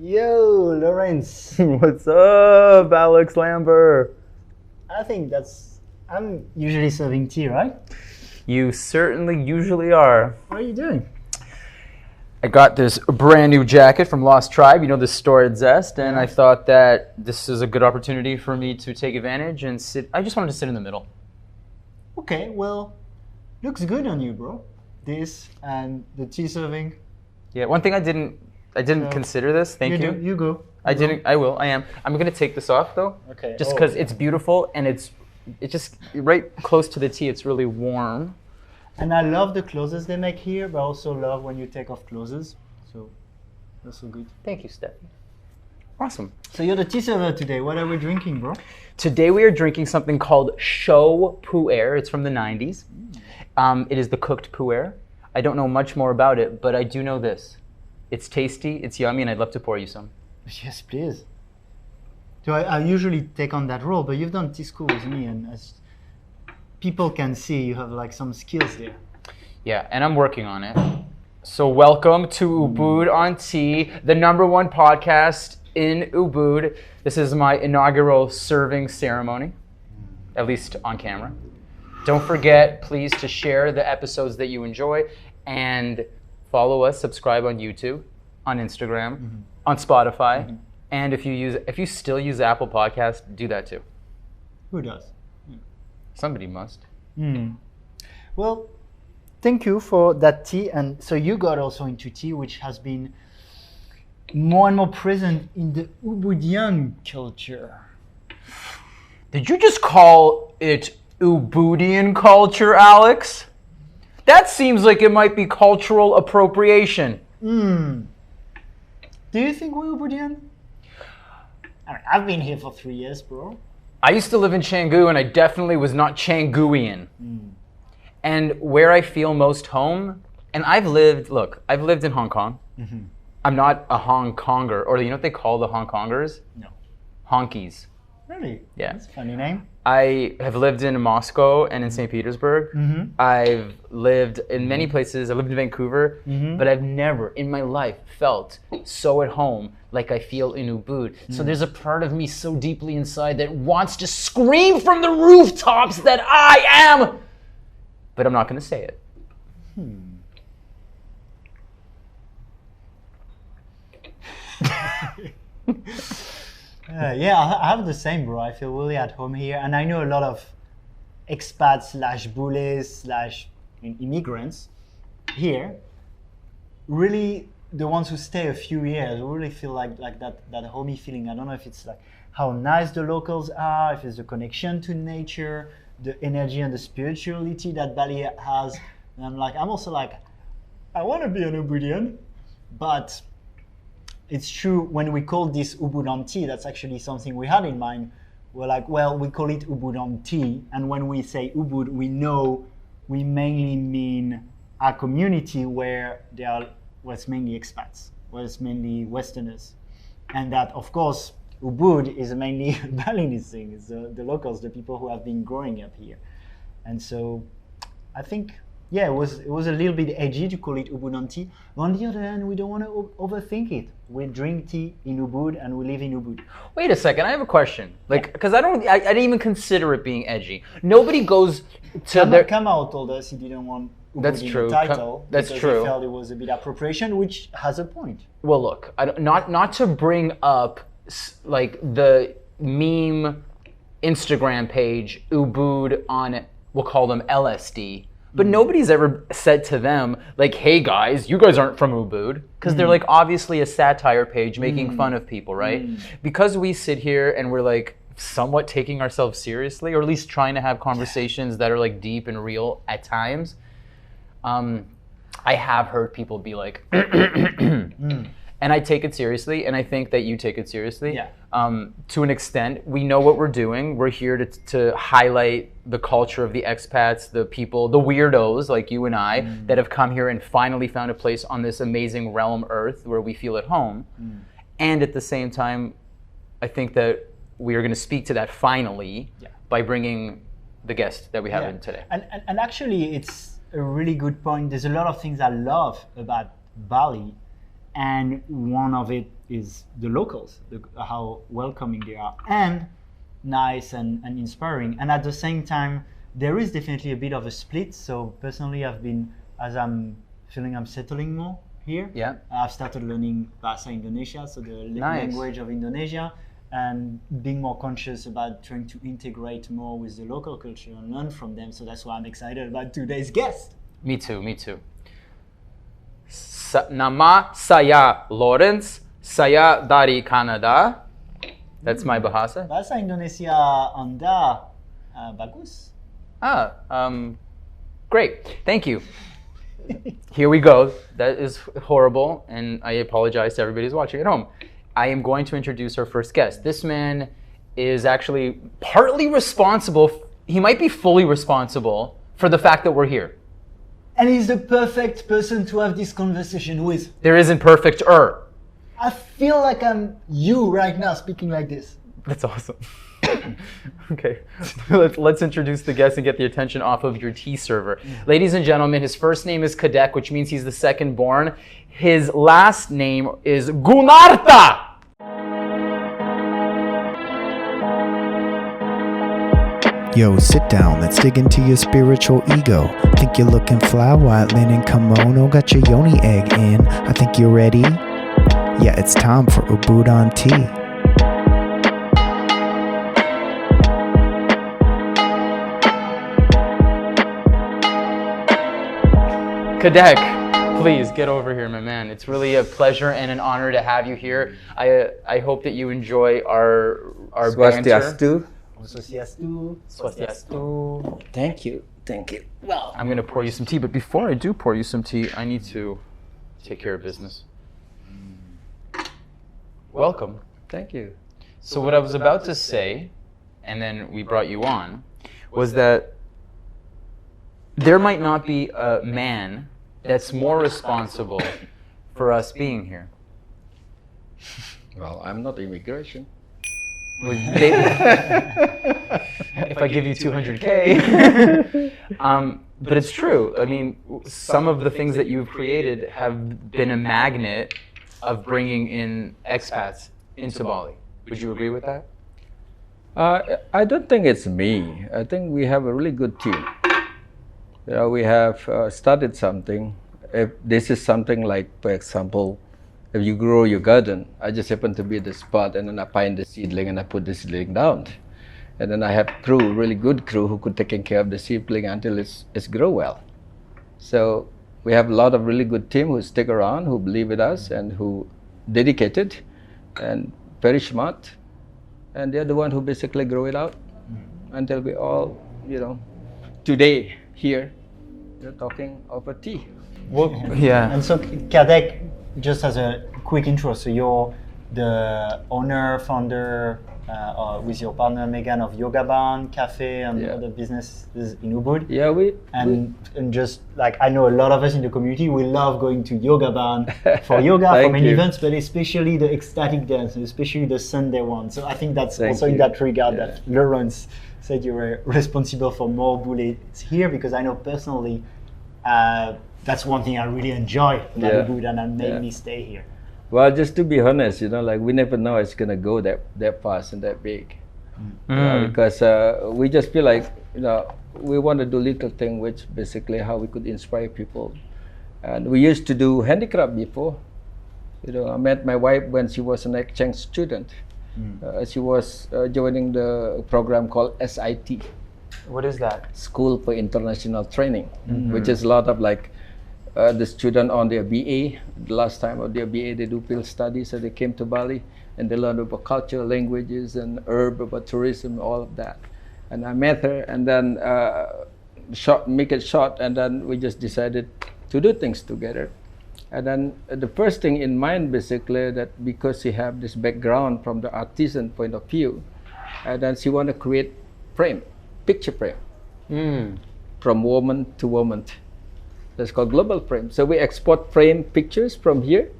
Yo, Lawrence. What's up, Alex Lambert? I'm usually serving tea, right? You certainly usually are. What are you doing? I got this brand new jacket from Lost Tribe, the store at Zest, and I thought that this is a good opportunity for me to take advantage and sit. I just wanted to sit in the middle. Okay, well, looks good on you, bro. This and the tea serving. Yeah, one thing I didn't consider this. Thank you. You go. I didn't. I will. I am. I'm gonna take this off though. Okay. Just because it's beautiful and it's just right close to the tea. It's really warm. And I love the clothes they make here, but I also love when you take off clothes. So that's so good. Thank you, Steffi. Awesome. So you're the tea server today. What are we drinking, bro? Today we are drinking something called Show Pu'er. It's from the 90s. It is the cooked pu'er. I don't know much more about it, but I do know this. It's tasty, it's yummy, and I'd love to pour you some. Yes, please. So I usually take on that role, but you've done tea school with me, and as people can see, you have like some skills there. Yeah, and I'm working on it. So welcome to Ubud on Tea, the #1 podcast in Ubud. This is my inaugural serving ceremony, at least on camera. Don't forget, please, to share the episodes that you enjoy and follow us, subscribe on YouTube, on Instagram, on Spotify, and if you still use Apple Podcasts, do that too. Who does? Somebody must. Well, thank you for that tea. And so you got also into tea, which has been more and more present in the Ubudian culture. Did you just call it Ubudian culture, Alex? That seems like it might be cultural appropriation. Do you think we're Ubudian? I mean, I've been here for 3 years, bro. I used to live in Canggu, and I definitely was not Changuian. And where I feel most home, and I've lived in Hong Kong. I'm not a Hong Konger, or you know what they call the Hong Kongers? No. Honkies. Really? Yeah. That's a funny name. I have lived in Moscow and in St. Petersburg. I've lived in many places. I lived in Vancouver, but I've never in my life felt so at home like I feel in Ubud. So there's a part of me so deeply inside that wants to scream from the rooftops that I am, but I'm not going to say it. Yeah, I have the same, bro. I feel really at home here, and I know a lot of expats / bullies / immigrants here. Really, the ones who stay a few years really feel like that homey feeling. I don't know if it's like how nice the locals are, if it's the connection to nature, the energy and the spirituality that Bali has. And I'm also like, I want to be an Ubudian, but it's true, when we call this Ubud on Tea, that's actually something we had in mind. We're like, well, we call it Ubud on Tea, and when we say Ubud, we know we mainly mean a community where it's mainly expats, where it's mainly Westerners. And that, of course, Ubud is mainly a Balinese thing. It's the locals, the people who have been growing up here. And so I think, yeah, it was a little bit edgy to call it Ubud on Tea. But on the other hand, we don't want to overthink it. We drink tea in Ubud and we live in Ubud. Wait a second, I have a question. Because I didn't even consider it being edgy. Nobody goes to Kamau told us he didn't want Ubud That's in true. the title. That's because true. He felt it was a bit appropriation, which has a point. Well, look, not to bring up like the meme Instagram page Ubud on, we'll call them LSD. But nobody's ever said to them, like, hey guys, you guys aren't from Ubud. Because they're like obviously a satire page making fun of people, right? Because we sit here and we're like somewhat taking ourselves seriously, or at least trying to have conversations that are like deep and real at times. I have heard people be like, and I take it seriously, and I think that you take it seriously. Yeah. To an extent, we know what we're doing. We're here to highlight the culture of the expats, the people, the weirdos like you and I that have come here and finally found a place on this amazing realm Earth where we feel at home. And at the same time, I think that we are going to speak to that finally by bringing the guest that we have in today. And actually, it's a really good point. There's a lot of things I love about Bali, and one of it is the locals, how welcoming they are, and nice and inspiring. And at the same time, there is definitely a bit of a split. So personally, as I'm feeling I'm settling more here, Yeah. I've started learning Bahasa Indonesia, so the Nice. language of Indonesia, and being more conscious about trying to integrate more with the local culture and learn from them. So that's why I'm excited about today's guest. Me too. Nama saya Lawrence, saya dari Canada. That's my bahasa. Bahasa Indonesia Anda bagus. Great. Thank you. Here we go. That is horrible, and I apologize to everybody who's watching at home. I am going to introduce our first guest. This man is actually partly responsible. He might be fully responsible for the fact that we're here. And he's the perfect person to have this conversation with. There isn't perfect. I feel like I'm you right now speaking like this. That's awesome. Okay, let's introduce the guest and get the attention off of your tea server. Ladies and gentlemen, his first name is Kadek, which means he's the second born. His last name is Gunarta. Yo, sit down, let's dig into your spiritual ego. Think you're looking fly, white linen kimono, got your yoni egg in. I think you're ready. Yeah, it's time for Ubud on tea. Kadek, please get over here, my man. It's really a pleasure and an honor to have you here. I hope that you enjoy our banter. Swastiastu. Thank you. Well, I'm gonna pour you some tea, but before I do pour you some tea, I need to take care of business. Welcome. thank you. So what I was about to say, and then we brought you on, was that there might not be a man that's more responsible for us being here. Well, I'm not immigration. If I give you 200K. But it's true. I mean, some of the things that you've created have been a magnet of bringing in expats into Bali. Would you agree with that? I don't think it's me. I think we have a really good team. We have started something. If this is something like, for example, if you grow your garden, I just happen to be at the spot, and then I find the seedling and I put the seedling down. And then I have crew, really good crew, who could take care of the seedling until it's grow well. So we have a lot of really good team who stick around, who believe in us, and who dedicated and very smart. And they're the one who basically grow it out until we all, today here, we're talking over tea. Well, yeah. And so Kadek, just as a quick intro, so you're the owner, founder, with your partner Meghan of Yogabarn Cafe and other businesses in Ubud. Yeah, and just like I know a lot of us in the community, we love going to Yogabarn for yoga, for many events, but especially the ecstatic dance, especially the Sunday one. So I think that's also in that regard that Lawrence said you were responsible for more bullets here, because I know personally that's one thing I really enjoy about Ubud, and that made me stay here. Well, just to be honest, like we never know it's gonna go that fast and that big, because we just feel like we want to do little thing, which basically how we could inspire people. And we used to do handicraft before. I met my wife when she was an exchange student. She was joining the program called SIT. What is that? School for International Training, which is a lot of like the student on their BA. The last time of their BA, they do field studies, so they came to Bali and they learned about culture, languages, and herb, about tourism, all of that. And I met her, and then make it short, and then we just decided to do things together. And then the first thing in mind, basically, that because she have this background from the artisan point of view, and then she want to create picture frame, from woman to woman. That's called global frame. So we export frame pictures from here.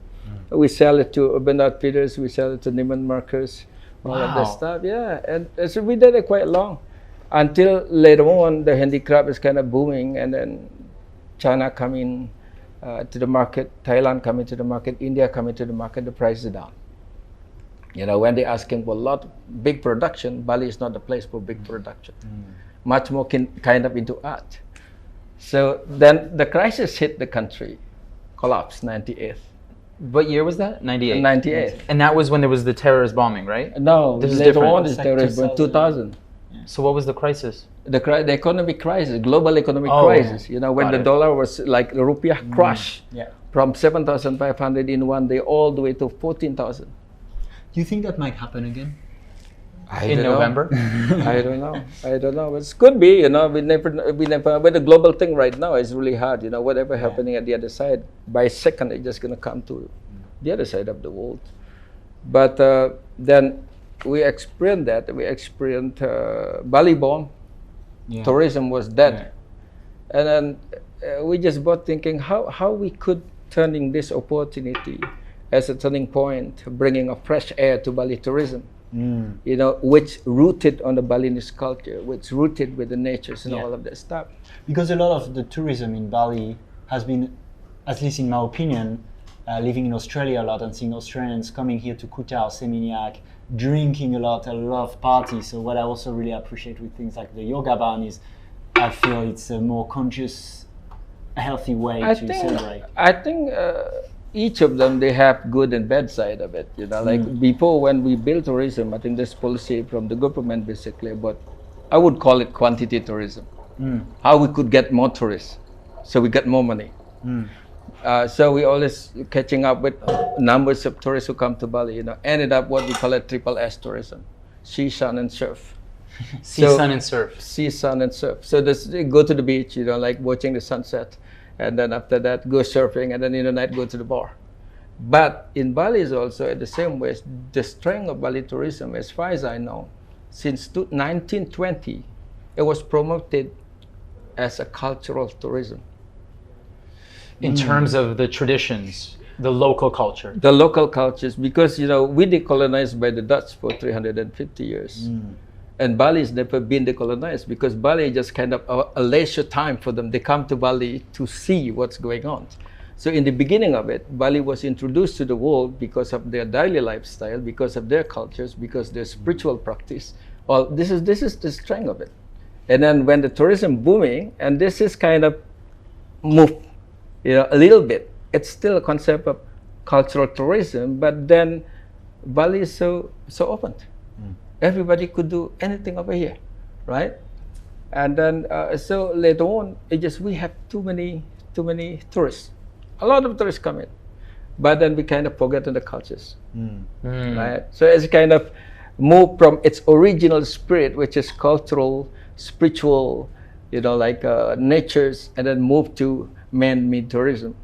We sell it to Urban Outfitters, we sell it to Neiman Marcus, all of that stuff. Yeah, and so we did it quite long. Until later on, the handicraft is kind of booming, and then China coming to the market, Thailand coming to the market, India coming to the market, the price is down. You know, when they asking for a lot of big production, Bali is not the place for big production. Much more kind of into art. So then the crisis hit the country, collapsed, 98. What year was that? 98. 98. And that was when there was the terrorist bombing, right? No, This is later different. on is It's like terrorism, 2000. So what was the crisis? The economic crisis, global economic Oh, crisis. You know, when got the it. dollar was like the rupiah crushed Yeah. from 7,500 in one day all the way to 14,000. Do you think that might happen again? In November? I don't know. I don't know. It could be. You know, we never. But the global thing right now is really hard. You know, whatever happening at the other side, by second, it's just gonna come to the other side of the world. But then we experienced that. We experienced Bali bomb. Yeah. Tourism was dead, and then we just both thinking how we could turning this opportunity as a turning point, bringing a fresh air to Bali tourism. You know, which rooted on the Balinese culture, which rooted with the natures and Yeah. all of that stuff. Because a lot of the tourism in Bali has been, at least in my opinion, living in Australia a lot and seeing Australians coming here to Kuta or Seminyak, drinking a lot of parties. So what I also really appreciate with things like the Yogabarn is I feel it's a more conscious, healthy way to celebrate. I think each of them, they have good and bad side of it. You know, like before when we built tourism, I think this policy from the government basically, but I would call it quantity tourism. How we could get more tourists, so we get more money. So we always catching up with numbers of tourists who come to Bali. You know, ended up what we call it triple S tourism: sea, sun, and surf. Sea, sun, and surf. Sea, sun, and surf. So they go to the beach, you know, like watching the sunset, and then after that go surfing, and then in the night go to the bar. But in Bali is also at the same way. The strength of Bali tourism, as far as I know, since 1920, it was promoted as a cultural tourism. In terms of the traditions, the local culture. The local cultures, because you know we decolonized by the Dutch for 350 years. And Bali has never been decolonized because Bali is just kind of a leisure time for them. They come to Bali to see what's going on. So in the beginning of it, Bali was introduced to the world because of their daily lifestyle, because of their cultures, because their spiritual practice. Well, this is the strength of it. And then when the tourism booming, and this is kind of moved, you know, a little bit. It's still a concept of cultural tourism, but then Bali is so open. Everybody could do anything over here, right? And then so later on, it just we have too many tourists. A lot of tourists come in, but then we kind of forget the cultures, right? So it's kind of moved from its original spirit, which is cultural, spiritual, you know, like natures, and then move to man-made tourism.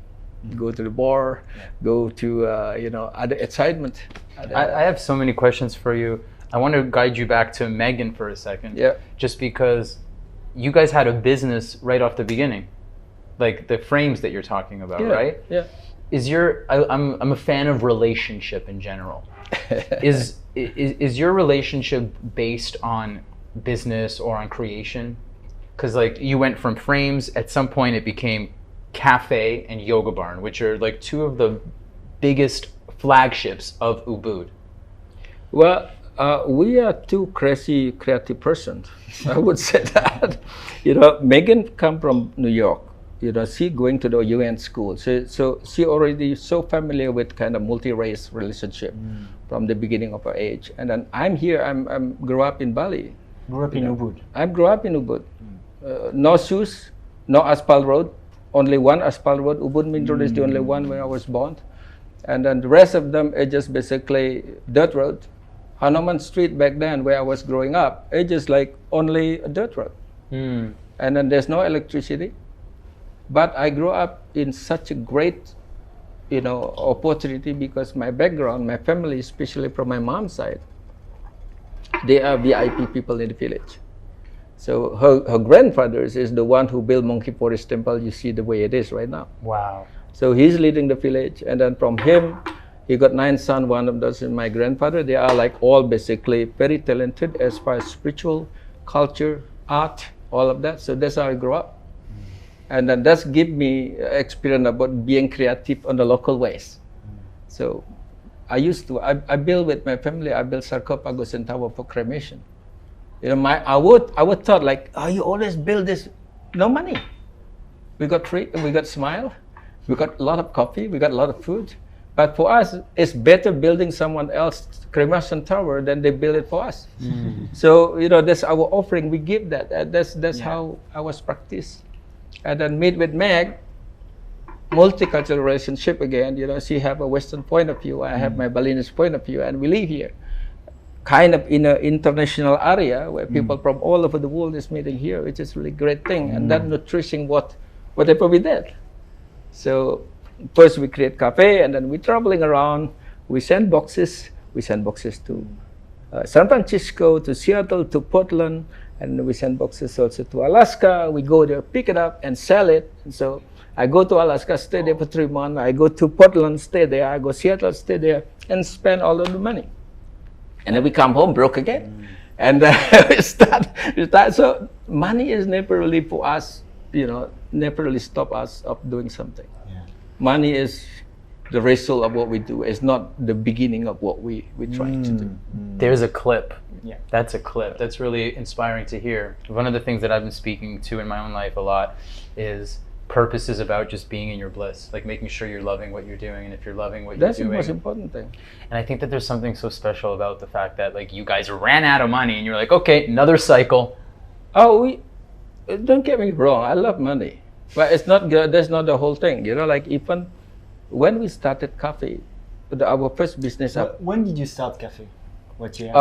Go to the bar, go to you know, other excitement. I have so many questions for you. I want to guide you back to Meghan for a second. Yeah. Just because you guys had a business right off the beginning, like the frames that you're talking about, right? Yeah. I'm a fan of relationship in general. is your relationship based on business or on creation? Because like you went from frames, at some point it became Cafe and Yogabarn, which are like two of the biggest flagships of Ubud. Well, we are two crazy creative persons. I would say that. You know, Meghan come from New York. You know, she going to the UN school. So she already so familiar with kind of multi-race relationship from the beginning of her age. And then I'm here. I'm grew up in Bali. Grew up in Ubud. I grew up in Ubud. No shoes, no asphalt road. Only one asphalt road. Ubud Main Road is the only one where I was born. And then the rest of them are just basically dirt road. Hanuman Street back then, where I was growing up, it's just like only a dirt road. And then there's no electricity. But I grew up in such a great, you know, opportunity because my background, my family, especially from my mom's side, they are VIP people in the village. So her grandfather is the one who built Monkey Forest Temple. You see the way it is right now. Wow. So he's leading the village, and then from him, he got 9 sons. One of those is my grandfather. They are like all basically very talented as far as spiritual, culture, art, all of that. So that's how I grew up. And then that's give me experience about being creative on the local ways. So I build with my family. I build sarcophagus and tower for cremation. You know, I would thought like, oh, you always build this, no money. We got free, we got smile, we got a lot of coffee, we got a lot of food. But for us, it's better building someone else's cremation tower than they build it for us. So, you know, that's our offering. We give that. That's how I was practiced. And then meet with Meg, multicultural relationship again. You know, she have a Western point of view. I have my Balinese point of view, and we live here, kind of in an international area where people from all over the world is meeting here, which is really great thing. And that nourishing whatever we did. So first we create cafe, and then we're traveling around. We send boxes. We send boxes to San Francisco, to Seattle, to Portland, and we send boxes also to Alaska. We go there, pick it up, and sell it. And so I go to Alaska, stay there for 3 months. I go to Portland, stay there. I go Seattle, stay there, and spend all of the money. And then we come home broke again. And we start. So money is never really for us, you know, never really stop us of doing something. Money is the result of what we do. It's not the beginning of what we try to do. There's a clip. Yeah. That's a clip. That's really inspiring to hear. One of the things that I've been speaking to in my own life a lot is purpose is about just being in your bliss, like making sure you're loving what you're doing. And if you're loving what That's you're the doing. most important thing. And I think that there's something so special about the fact that like you guys ran out of money and you're like, okay, another cycle. Oh, don't get me wrong. I love money, but it's not good. That's not the whole thing. You know, like even when we started cafe, our first business. When did you start cafe? What year?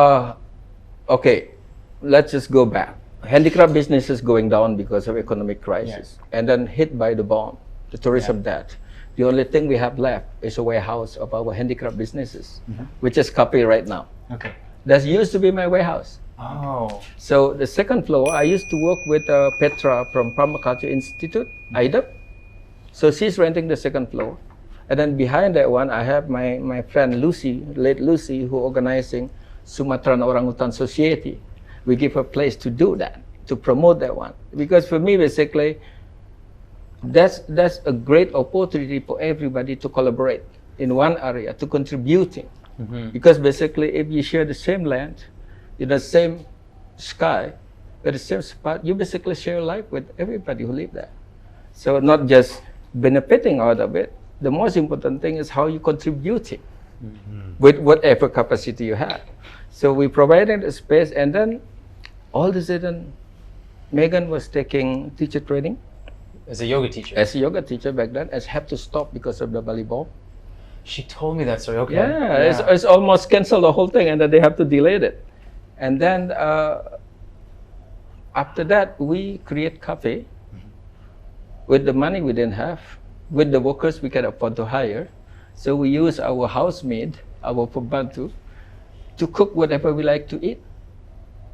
Okay, let's just go back. Handicraft business is going down because of economic crisis, and then hit by the bomb, the tourism debt. The only thing we have left is a warehouse of our handicraft businesses, which is cafe right now. Okay. That used to be my warehouse. Oh. So the second floor, I used to work with Petra from Permaculture Institute, IDEP. So she's renting the second floor. And then behind that one, I have my friend Lucy, late Lucy, who organizing Sumatran Orangutan Society. We give her a place to do that, to promote that one. Because for me, basically, that's a great opportunity for everybody to collaborate in one area, to contributing. Because basically, if you share the same land, in the same sky, at the same spot, you basically share life with everybody who live there. So not just benefiting out of it, the most important thing is how you contributing with whatever capacity you have. So we provided a space, and then all of a sudden, Meghan was taking teacher training. As a yoga teacher. As a yoga teacher back then, and had to stop because of the Bali bomb. She told me that story. Okay. Yeah. It's almost canceled the whole thing, and then they have to delay it. And then after that, we create cafe with the money we didn't have, with the workers we can afford to hire. So we use our housemaid, our pembantu, to cook whatever we like to eat.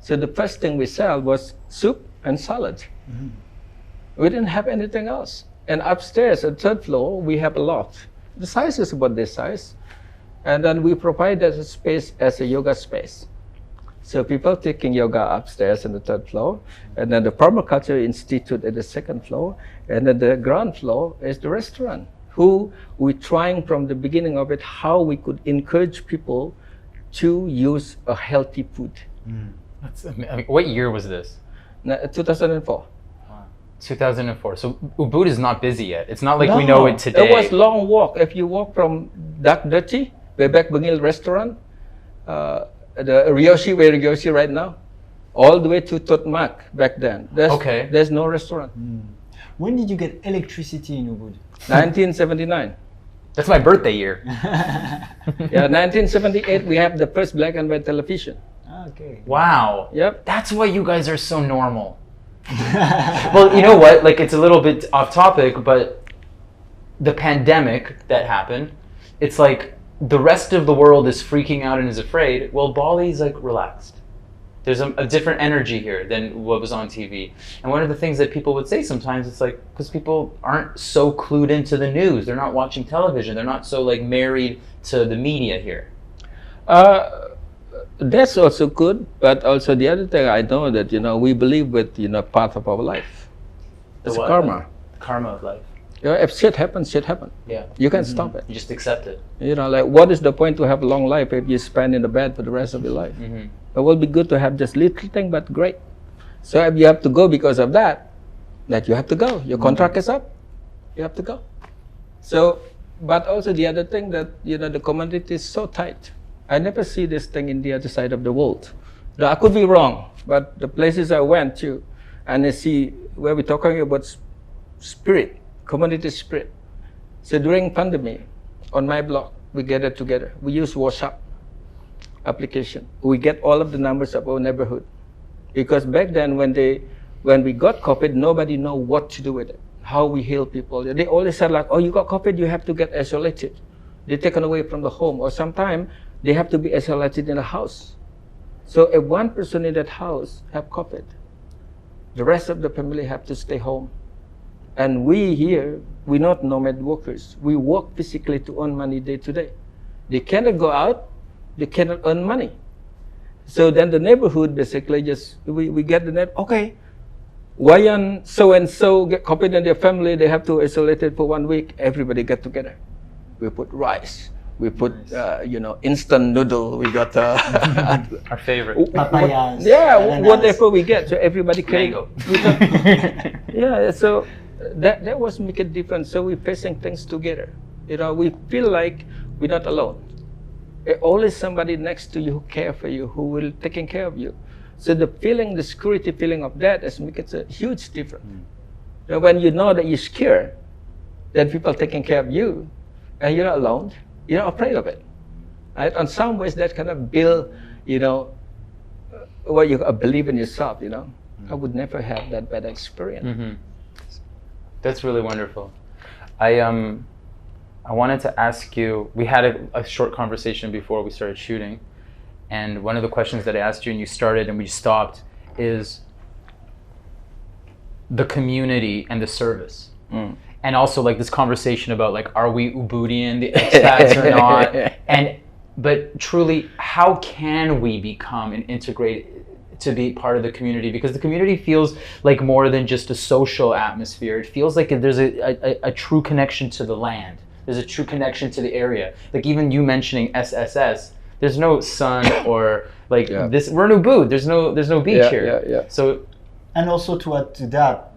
So the first thing we sell was soup and salad. We didn't have anything else. And upstairs, at third floor, we have a loft. The size is about this size. And then we provide that space as a yoga space. So people taking yoga upstairs on the third floor, and then the Permaculture Institute at the second floor, and then the ground floor is the restaurant, who we're trying from the beginning of it how we could encourage people to use a healthy food. I mean, what year was this? 2004. 2004. So Ubud is not busy yet. It's not like we know it today. It was long walk. If you walk from Dak Dirty, Bebek Bengil restaurant, the Ryoshi, where Ryoshi right now, all the way to Totmak back then. There's no restaurant. When did you get electricity in Ubud? 1979. That's my birthday year. Yeah, 1978 we have the first black and white television. Okay. Wow. Yep. That's why you guys are so normal. Well, you know what? Like, it's a little bit off topic, but the pandemic that happened, it's like the rest of the world is freaking out and is afraid. Well, Bali's like relaxed. There's a different energy here than what was on TV. And one of the things that people would say sometimes, it's like, because people aren't so clued into the news. They're not watching television. They're not so like married to the media here. That's also good, but also the other thing I know that, we believe with, path of our life. It's what? karma. Karma of life. If shit happens, shit happens. Yeah. You can't stop it. You just accept it. Like, what is the point to have a long life if you spend in the bed for the rest of your life? It will be good to have just little thing, but great. So if you have to go because of that you have to go. Your contract is up. You have to go. So, but also the other thing that, the community is so tight. I never see this thing in the other side of the world. Now, I could be wrong, but the places I went to, and I see where we're talking about spirit, community spirit. So during pandemic, on my blog, we gathered together. We use WhatsApp application. We get all of the numbers of our neighborhood. Because back then, when we got COVID, nobody know what to do with it, how we heal people. They always said like, oh, you got COVID, you have to get isolated. They're taken away from the home, or sometimes they have to be isolated in a house. So if one person in that house have COVID, the rest of the family have to stay home. And we here, we're not nomad workers. We work physically to earn money day to day. They cannot go out, they cannot earn money. So then the neighborhood basically just, we get the net, okay, why so-and-so get COVID in their family, they have to isolate it for 1 week, everybody get together. We put rice, we put, instant noodle, we got our favorite. Papayas. Whatever we get, so everybody can. Mango. So that was make a difference. So we're facing things together. We feel like we're not alone. Always somebody next to you who care for you, who will taking care of you. So the security feeling of that is make it a huge difference. When you know that you're scared, that people taking care of you, and you're not alone, you're not afraid of it. Right? In some ways, that kind of build, what you believe in yourself. I would never have that bad experience. That's really wonderful. I wanted to ask you, we had a short conversation before we started shooting, and one of the questions that I asked you and you started and we stopped is the community and the service. And also like this conversation about like, are we Ubudian, the expats or not? But truly, how can we become and integrate to be part of the community? Because the community feels like more than just a social atmosphere. It feels like there's a true connection to the land. There's a true connection to the area. Like even you mentioning SSS, there's no sun or like this. We're in Ubud. There's no beach here. So, and also to add to that,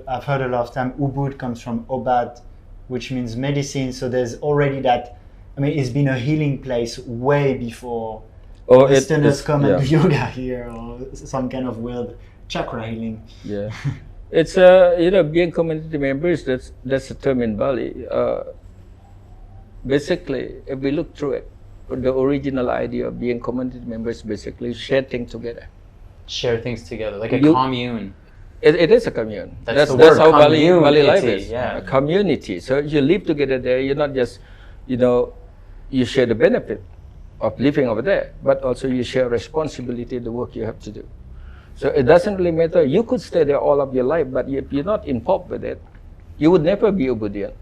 I've heard a lot of time Ubud comes from Obad, which means medicine. So there's already that. I mean, it's been a healing place way before Westerners come and do yoga here or some kind of weird chakra healing. Yeah, it's being community members. That's a term in Bali. Basically, if we look through it, the original idea of being community members basically share things together. Share things together, like a commune. It is a commune. That's how Bali life is. Yeah. A community. So you live together there. You're not just, you share the benefit of living over there, but also you share responsibility, the work you have to do. So it doesn't really matter. You could stay there all of your life, but if you're not involved with it, you would never be Ubudian.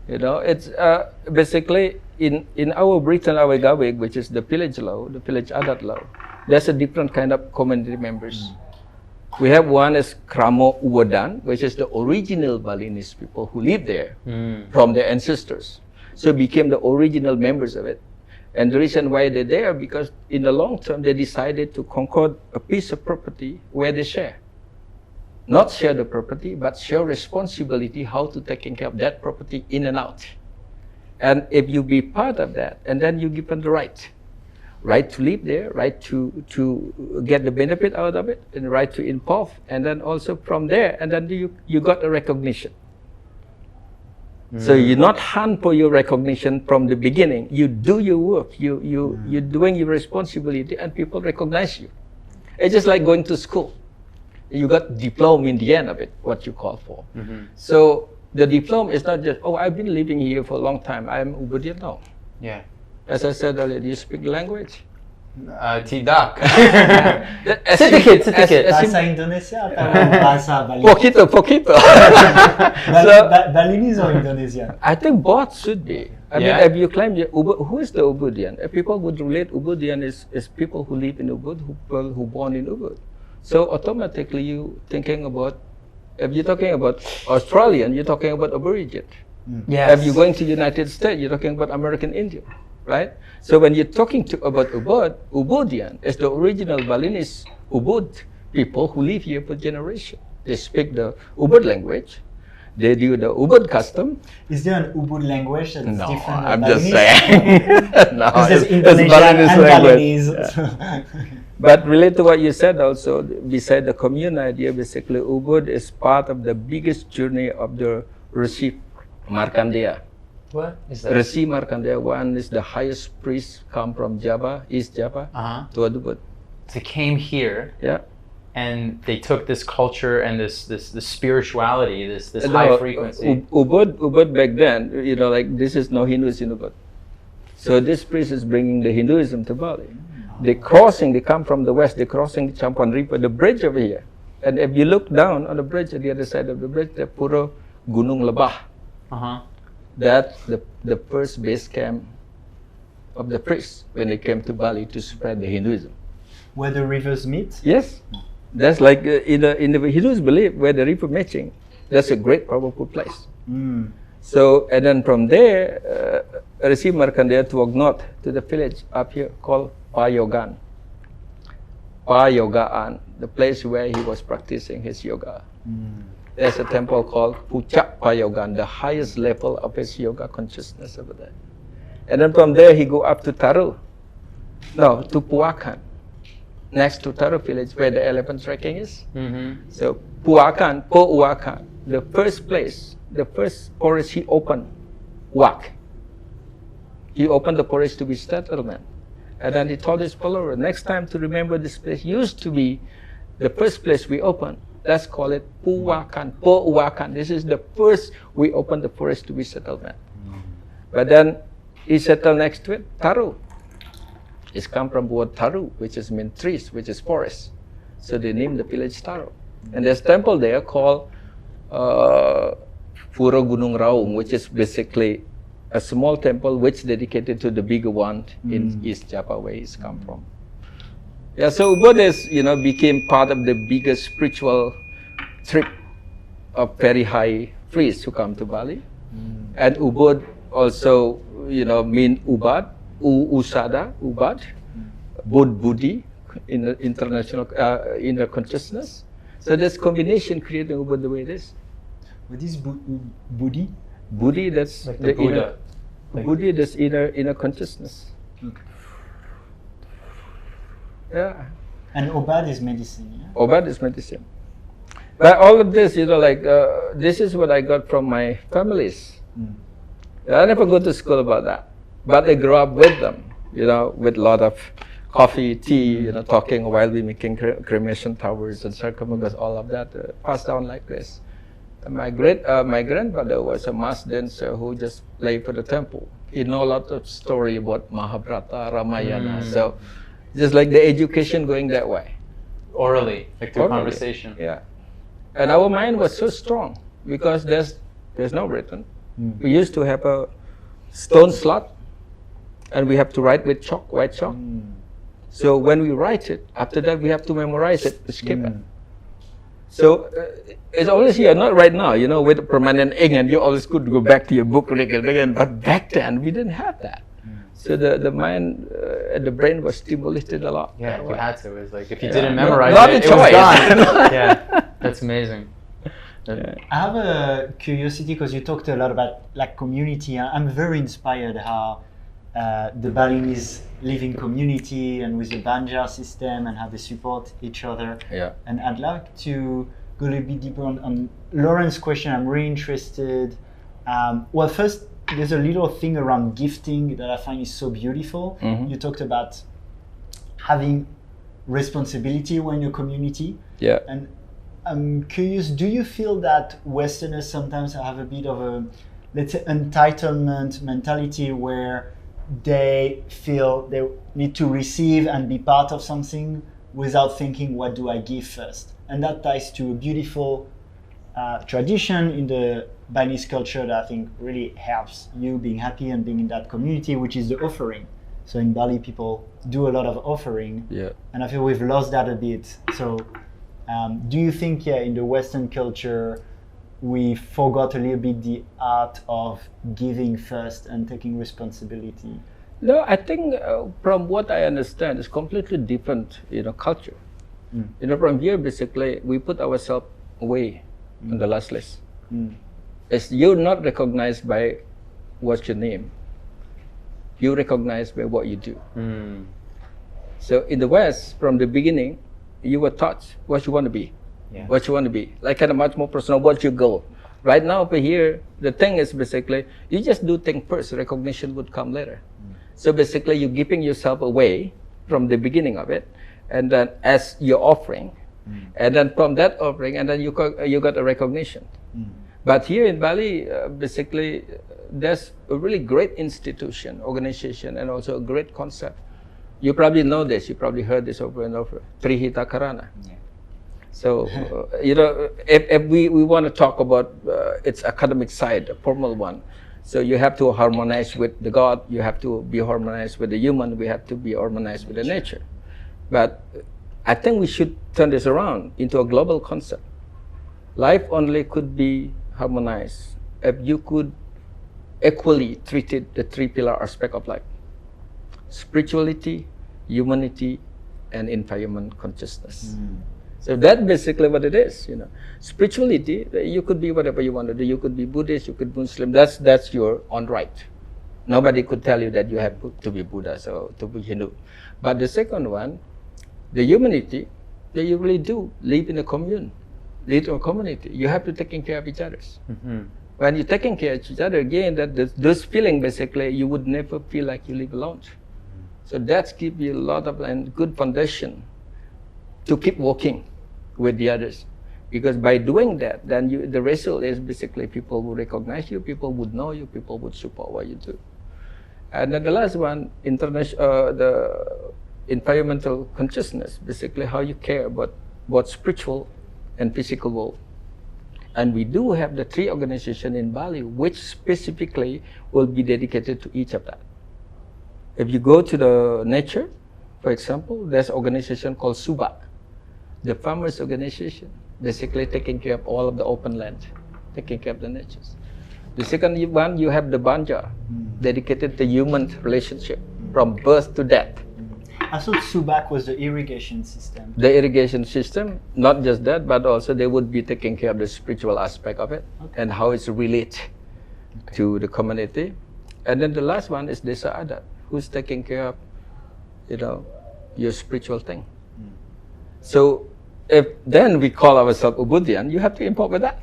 It's basically in our Britain, our Gawig, which is the village law, the village adat law, there's a different kind of community members. We have one is Kramo Uwadan, which is the original Balinese people who lived there from their ancestors. So became the original members of it. And the reason why they're there, because in the long term, they decided to concord a piece of property where they share. Not share the property, but share responsibility how to take care of that property in and out. And if you be part of that, and then you give them the right to live there, right to get the benefit out of it, and right to involve, and then also from there, and then you got a recognition. So you're not hunt for your recognition from the beginning. You do your work. You're doing your responsibility, and people recognize you. It's just like going to school. You got diploma in the end of it, what you call for. So the diploma is not just, I've been living here for a long time. I'm Ubudian now. Yeah. As I said earlier, do you speak the language? Tidak. Sedikit. Bahasa Indonesia atau bahasa Balinese? Poquito. Balinese or Indonesian? I think both should be. I mean, if you claim who is the Ubudian? If people would relate Ubudian is people who live in Ubud, who born in Ubud. So automatically you thinking about If you're talking about Australian, you're talking about Aborigine. Yes. If you're going to United States, you're talking about American Indian, right? So when you're talking about Ubud, Ubudian is the original Balinese Ubud people who live here for generations. They speak the Ubud language. They do the Ubud custom. Is there an Ubud language that's No, different? I'm than just Balinese? saying. No, Because there's it's Indonesian Balinese and language. Balinese. But related to what you said also, beside the commune idea, basically Ubud is part of the biggest journey of the Rishi Markandeya. What is that? Rishi Markandeya, one is the highest priest, come from Java, East Java, to Ubud. So came here, Yeah. and they took this culture and this spirituality, this high frequency. Ubud back then, like this is no Hindus in Ubud. So this priest is bringing the Hinduism to Bali. They come from the west, they're crossing the Champuan River, the bridge over here. And if you look down on the bridge, at the other side of the bridge, the Pura Gunung Lebah. That's the first base camp of the priests when they came to Bali to spread the Hinduism. Where the rivers meet? Yes. That's like in the Hindus believe where the river meeting, that's a great powerful place. So, and then from there, Rishi Markandeya walked north to the village up here called Payogan. Payogaan, the place where he was practicing his yoga. There's a temple called Puncak Payogan, the highest level of his yoga consciousness over there. And then from there, he go up to to Puakan, next to Taru village where the elephant trekking is. So Puakan, the first place, the first forest he opened, Wak. He opened the forest to be settlement. And then he told his followers, next time to remember this place used to be the first place we opened. Let's call it Puakan. This is the first we opened the forest to be settlement. But then he settled next to it, Taru. It's come from word Taru, which is mean trees, which is forest. So they named the village Taru. And there's a temple there called Pura Gunung Raung, which is basically a small temple which dedicated to the bigger one in East Java where he's come from. Yeah, so Ubud is, became part of the biggest spiritual trip of very high priests who come to Bali. And Ubud also, mean Ubad, Usada, Ubad, Bud Budi in the international, inner consciousness. So this combination created Ubud the way it is. What is Budi? Budi, that's Like the Buddha. inner. Budi, that's inner consciousness. Okay. Yeah. And Ubad is medicine, yeah? Ubud is medicine. But all of this, this is what I got from my families. I never go to school about that. But I grew up with them, with a lot of coffee, tea, talking while we making cremation towers and sarcophagus, all of that passed down like this. And my grandfather was a mass dancer who just played for the temple. He know a lot of story about Mahabharata, Ramayana. So just like the education going that way. Orally, like through Orally, conversation. Yeah. And our mind was so strong because there's no written. We used to have a stone slot and we have to write with chalk, white chalk. So when we write it, after that we have to memorize it to skip it. So it's always here, not right now, with permanent ink and you always could go back to your book again. But back then we didn't have that. So the mind and the brain was stimulated a lot. Yeah, you had to. It was like if you Yeah. didn't memorize Not it, a it was choice. gone. Yeah, that's amazing. I have a curiosity because you talked a lot about like community. I'm very inspired how the Balinese live in community and with the banter system and how they support each other. Yeah. And I'd like to go a little bit deeper on Lauren's question. I'm really interested. Well, first, there's a little thing around gifting that I find is so beautiful. You talked about having responsibility when you're community. Yeah. And I'm curious, do you feel that Westerners sometimes have a bit of a, let's say, entitlement mentality where they feel they need to receive and be part of something without thinking, what do I give first? And that ties to a beautiful tradition in the Balinese culture that I think really helps you being happy and being in that community, which is the offering. So in Bali, people do a lot of offering. Yeah. And I feel we've lost that a bit. So Do you think, in the Western culture, we forgot a little bit the art of giving first and taking responsibility? No, I think from what I understand, it's completely different, culture. From here, basically, we put ourselves away on the last list. As you're not recognized by what's your name, you're recognized by what you do. So in the West, from the beginning, you were taught what you want to be. What you want to be, like kind of much more personal. What's your goal? Right now over here, the thing is basically you just do things first. Recognition would come later. So basically, you're giving yourself away from the beginning of it, and then as you're offering, and then from that offering, and then you got a recognition. But here in Bali, basically, there's a really great institution, organization, and also a great concept. You probably know this. You probably heard this over and over. Trihita Karana. So, if we want to talk about its academic side, a formal one, so you have to harmonize with the God, you have to be harmonized with the human, we have to be harmonized with the nature. But I think we should turn this around into a global concept. Life only could be harmonized if you could equally treat the three pillar aspect of life: spirituality, humanity, and environment consciousness. So that's basically what it is, Spirituality, you could be whatever you want to do. You could be Buddhist, you could be Muslim. That's your own right. Nobody could tell you that you have to be Buddha or to be Hindu. But the second one, the humanity, that you really do live in a commune, live in a community. You have to take care of each other. When you're taking care of each other, again, those feeling basically, you would never feel like you live alone. So that gives you a lot of and good foundation to keep walking with the others, because by doing that, then the result is basically people will recognize you, people would know you, people would support what you do. And then the last one, the environmental consciousness, basically how you care about both spiritual and physical world. And we do have the three organizations in Bali which specifically will be dedicated to each of that. If you go to the nature, for example, there's an organization called Suba, the farmers organization, basically taking care of all of the open land, taking care of the nature. The second one, you have the Banja, dedicated to human relationship from birth to death. I thought Subak was the irrigation system. The irrigation system, not just that, but also they would be taking care of the spiritual aspect of it and how it's related to the community. And then the last one is Desa Adat, who's taking care of, your spiritual thing. So if then we call ourselves Ubudian, you have to import with that,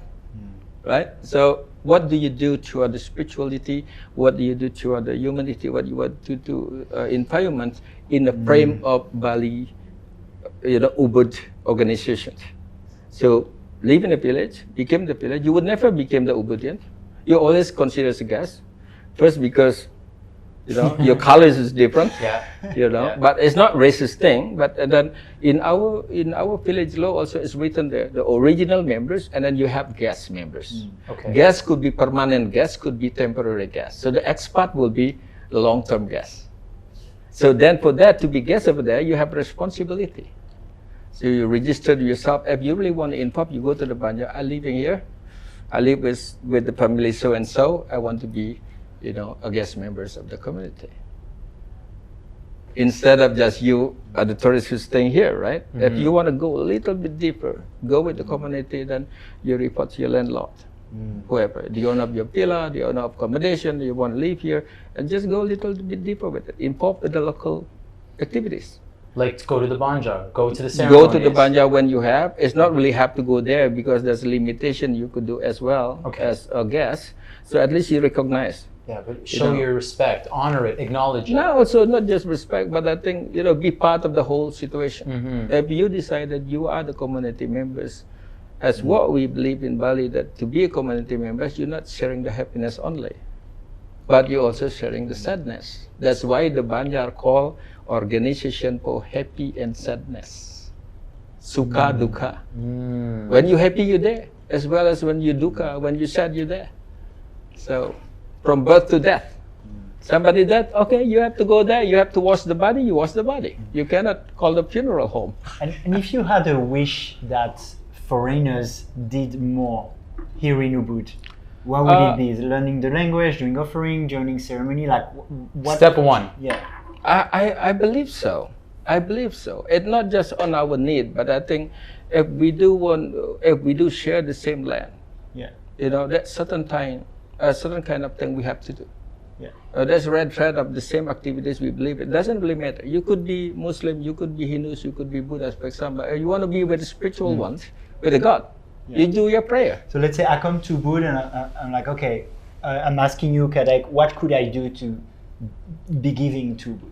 right? So what do you do toward the spirituality? What do you do toward the humanity? What you want to do environment in the frame of Bali, Ubud organization? So live in a village, became the village. You would never become the Ubudian. You always consider as a guest, first because your colors is different, but it's not racist thing. But then in our village law also is written there, the original members, and then you have guest members. Guests could be permanent guests, could be temporary guests. So the expat will be the long-term guest. So then for that to be guest over there, you have responsibility. So you register yourself. If you really want to inform, you go to the Banja. I'm living here. I live with the family so and so. I want to be a guest members of the community. Instead of just you are the tourist who's staying here, right? If you want to go a little bit deeper, go with the community, then you report to your landlord, whoever, the owner of your villa, the owner of accommodation, you want to live here, and just go a little bit deeper with it. Involve with the local activities. Like go to the Banja, go to the ceremonies. Go to the Banja when you have. It's not really have to go there because there's a limitation you could do as well as a guest. So at least you recognize. Yeah, but show your respect, honor it, acknowledge it. No, also not just respect, but I think, be part of the whole situation. If you decide that you are the community members, as what we believe in Bali, that to be a community member, you're not sharing the happiness only, but you're also sharing the sadness. That's why the Banja are called Organization for Happy and Sadness. Sukha Dukha. When you're happy, you're there, as well as when you dukkha, when you're sad, you're there. So, from birth to death, Somebody that, okay, you have to go there, you have to wash the body, you wash the body. You cannot call the funeral home. And if you had a wish that foreigners did more here in Ubud, what would it be? Is it learning the language, doing offering, joining ceremony? Like what? Step one. Yeah. I believe so. I believe so. It's not just on our need, but I think if we do share the same land, Yeah. That's certain kind of thing we have to do. Yeah. There's red thread of the same activities we believe. It doesn't really matter. You could be Muslim, you could be Hindus, you could be Buddhist, for example. You want to be with the spiritual ones, with the God. Yeah. You do your prayer. So let's say I come to Ubud and I'm like, okay, I'm asking you, Kadek, what could I do to be giving to Ubud?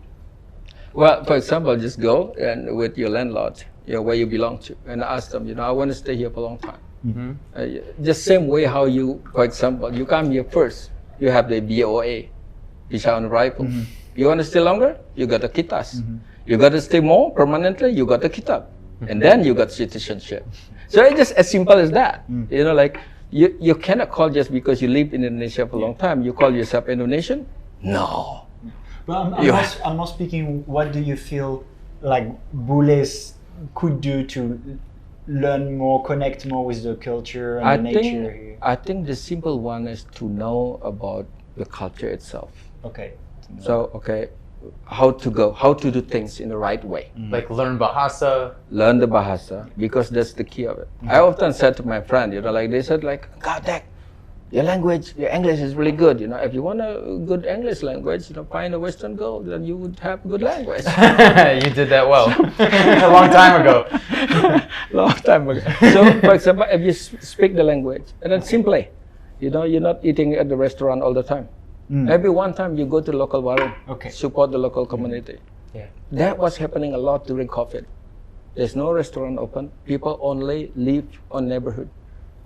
Well, for example, just go and with your landlord, where you belong to, and ask them, I want to stay here for a long time. Mm-hmm. Just same way how you, for example, you come here first, you have the BOA, visa on arrival. Mm-hmm. You want to stay longer? You got the kitas. You got to stay more permanently, you got the kitab. And then you got citizenship. So it's just as simple as that. Like you cannot call just because you live in Indonesia for a long time, you call yourself Indonesian? No. But I'm not speaking, what do you feel like Bules could do to learn more, connect more with the culture and the nature here? I think the simple one is to know about the culture itself. Okay. So, how to do things in the right way. Like learn Bahasa. Learn the Bahasa, because that's the key of it. I often said to my friend, they said God, Dad, your English is really good. If you want a good English language, find a Western girl, then you would have good language. You did that well. A long time ago. Long time ago. So, for example, if you speak the language, and then simply, you're not eating at the restaurant all the time. Every one time you go to local warung, support the local community. Yeah. That was happening a lot during COVID. There's no restaurant open. People only live on neighborhood.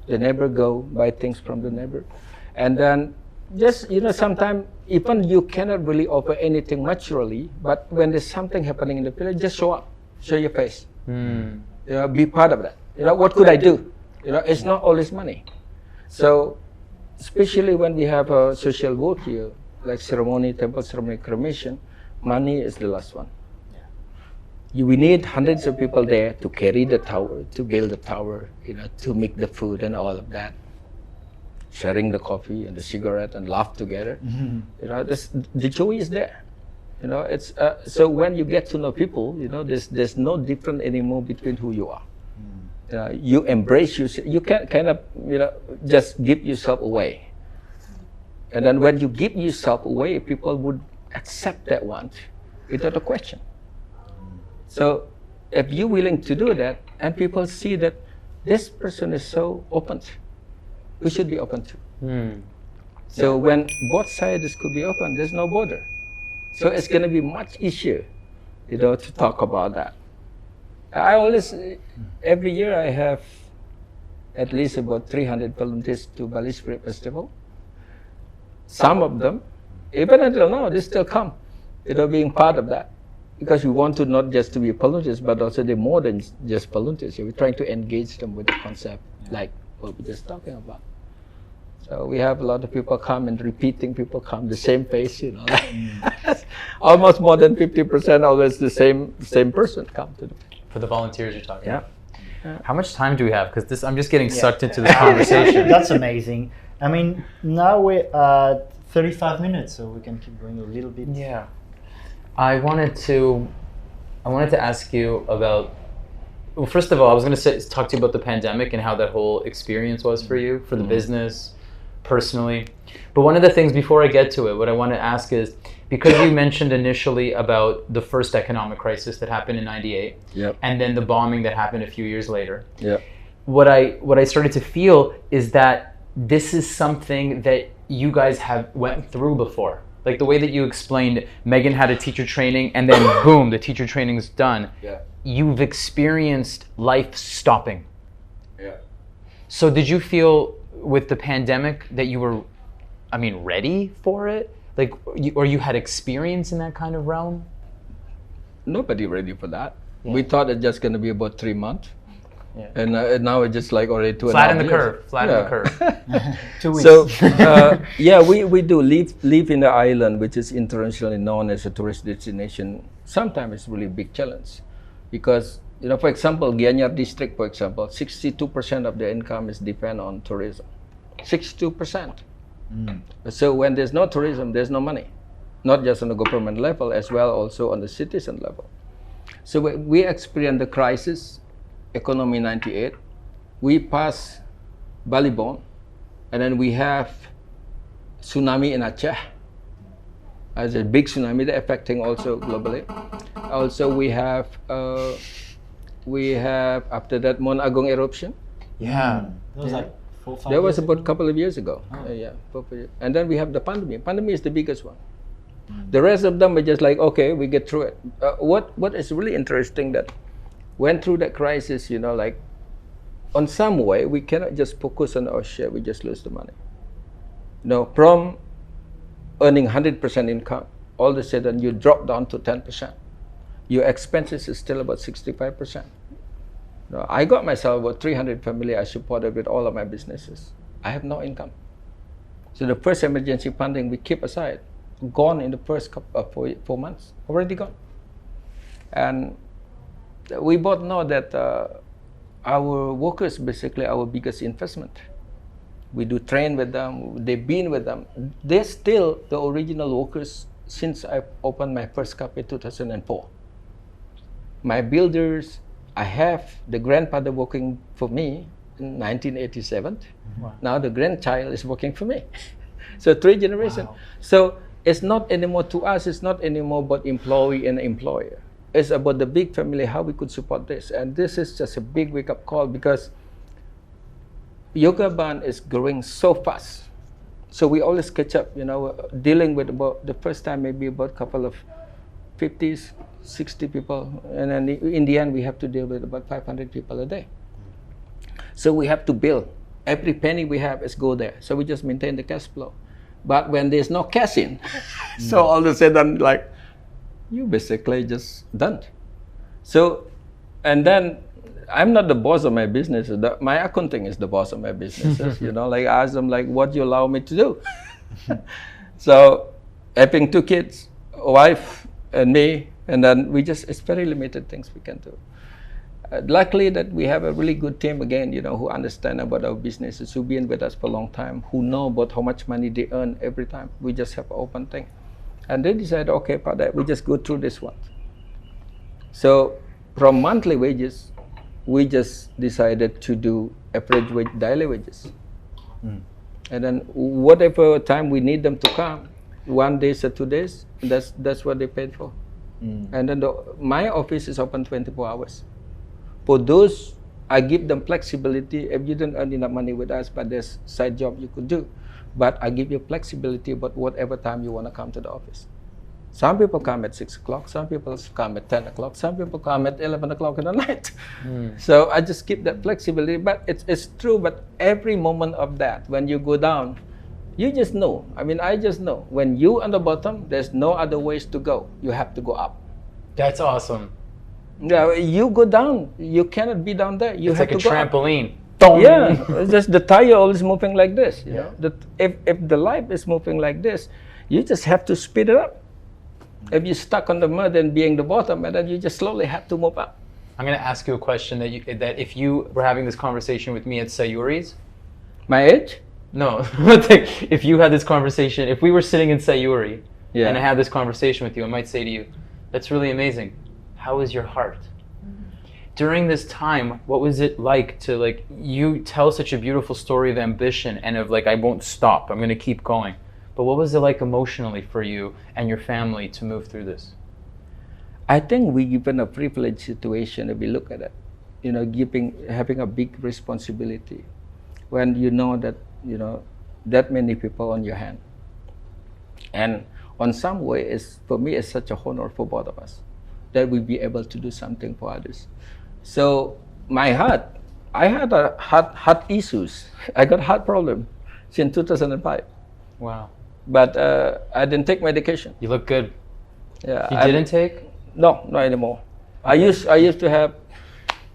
The neighbor go buy things from the neighbor. And then just, sometimes even you cannot really offer anything naturally, but when there's something happening in the village, just show up, show your face. Be part of that. What could I do? It's not always money. So, especially when we have a social work here, like ceremony, temple ceremony, cremation, money is the last one. We need hundreds of people there to carry the tower, to build the tower, to make the food and all of that. Sharing the coffee and the cigarette and laugh together. The joy is there. It's so when you get to know people, there's no difference anymore between who you are. You embrace yourself. You can't kind of just give yourself away. And then when you give yourself away, people would accept that one without a question. So if you're willing to do that, and people see that this person is so open, we should be open to. So when both sides could be open, there's no border. So it's going to be much easier, to talk about that. I always, every year I have at least about 300 volunteers to Bali Spirit Festival. Some of them, even until now, they still come, being part of that. Because we want to not just to be volunteers, but also they're more than just volunteers. We're trying to engage them with the concept, like what we're just talking about. So we have a lot of people come and repeating people come, the same face, almost more than 50% always the same person come to them. For the volunteers you're talking about. Yeah. How much time do we have? Because I'm just getting sucked into this conversation. That's amazing. I mean, now we're at 35 minutes, so we can keep going a little bit. Yeah. I wanted to ask you about. Well, first of all, I was going to talk to you about the pandemic and how that whole experience was for you, for the business, personally. But one of the things before I get to it, what I want to ask is, because you mentioned initially about the first economic crisis that happened in '98, and then the bombing that happened a few years later. What I started to feel is that this is something that you guys have went through before. Like the way that you explained, Meghan had a teacher training, and then boom, the teacher training's done. You've experienced life stopping. So did you feel with the pandemic that you were, ready for it? Like, or you had experience in that kind of realm? Nobody ready for that. We thought it's just going to be about 3 months. Yeah. And now it's just like already 2.5 Flatten the years. curve. Flatten the curve. 2 weeks. So we do live in the island, which is internationally known as a tourist destination. Sometimes it's really a big challenge, because for example, Gianyar district, for example, 62% of their income is depend on tourism. 62%. So when there's no tourism, there's no money, not just on the government level, as well also on the citizen level. So we experienced the crisis, economy 98. We pass Balibon, and then we have tsunami in Aceh. As a big tsunami that affecting also globally. Also we have after that Mon Agong eruption. Yeah. That was like 4, 5 That was years about a ago? couple of years ago. Yeah, 4, 5 years. And then we have the pandemic. Pandemic is the biggest one. The rest of them are just like, okay, we get through it. What is really interesting that went through that crisis, like on some way we cannot just focus on our share. We just lose the money. From earning 100% income, all of a sudden you drop down to 10%. Your expenses is still about 65%. I got myself about 300 family I supported with all of my businesses. I have no income. So the first emergency funding we keep aside, gone in the first 4 months, already gone. And we both know that our workers basically our biggest investment. We do train with them, they've been with them. They're still the original workers since I opened my first cafe in 2004. My builders, I have the grandfather working for me in 1987. Wow. Now the grandchild is working for me. So 3 generations. Wow. So it's not anymore to us, it's not anymore about employee and employer. It's about the big family, how we could support this. And this is just a big wake-up call, because Yogabarn is growing so fast. So we always catch up, dealing with about the first time maybe about a couple of 50s, 60 people. And then in the end, we have to deal with about 500 people a day. So we have to build. Every penny we have is go there. So we just maintain the cash flow. But when there's no cash in, so all of a sudden, like, you basically just done. So, and then I'm not the boss of my business. My accounting is the boss of my businesses. Like I ask them, like, what do you allow me to do? So, having 2 kids, a wife and me, and then it's very limited things we can do. Luckily that we have a really good team again, who understand about our businesses, who've been with us for a long time, who know about how much money they earn every time. We just have an open thing. And they decided, okay, for that, we just go through this one. So from monthly wages, we just decided to do average wage, daily wages. And then whatever time we need them to come, 1 day or 2 days, that's what they paid for. And then my office is open 24 hours. For those, I give them flexibility. If you don't earn enough money with us, but there's side job you could do. But I give you flexibility about whatever time you want to come to the office. Some people come at 6 o'clock, some people come at 10 o'clock, some people come at 11 o'clock in the night. So I just keep that flexibility. But it's true, but every moment of that, when you go down, you just know. I just know. When you on the bottom, there's no other ways to go. You have to go up. That's awesome. Yeah, you go down. You cannot be down there. You It's have like a to go up. trampoline. Yeah, it's just the tire always moving like this. If the life is moving like this, you just have to speed it up. If you're stuck on the mud and being the bottom, and then you just slowly have to move up. I'm going to ask you a question that if you were having this conversation with me at Sayuri's. My age? No, if you had this conversation, if we were sitting in Sayuri and I had this conversation with you, I might say to you, that's really amazing. How is your heart? During this time, what was it like to you tell such a beautiful story of ambition and of I won't stop, I'm going to keep going. But what was it like emotionally for you and your family to move through this? I think we given a privileged situation if we look at it. Having a big responsibility when you know that, that many people on your hand. And on some way, for me, it's such a honor for both of us that we be able to do something for others. So my heart, I had heart issues. I got heart problem since 2005. Wow. But I didn't take medication. You look good. Yeah. You didn't take? No, not anymore. Okay. I used to have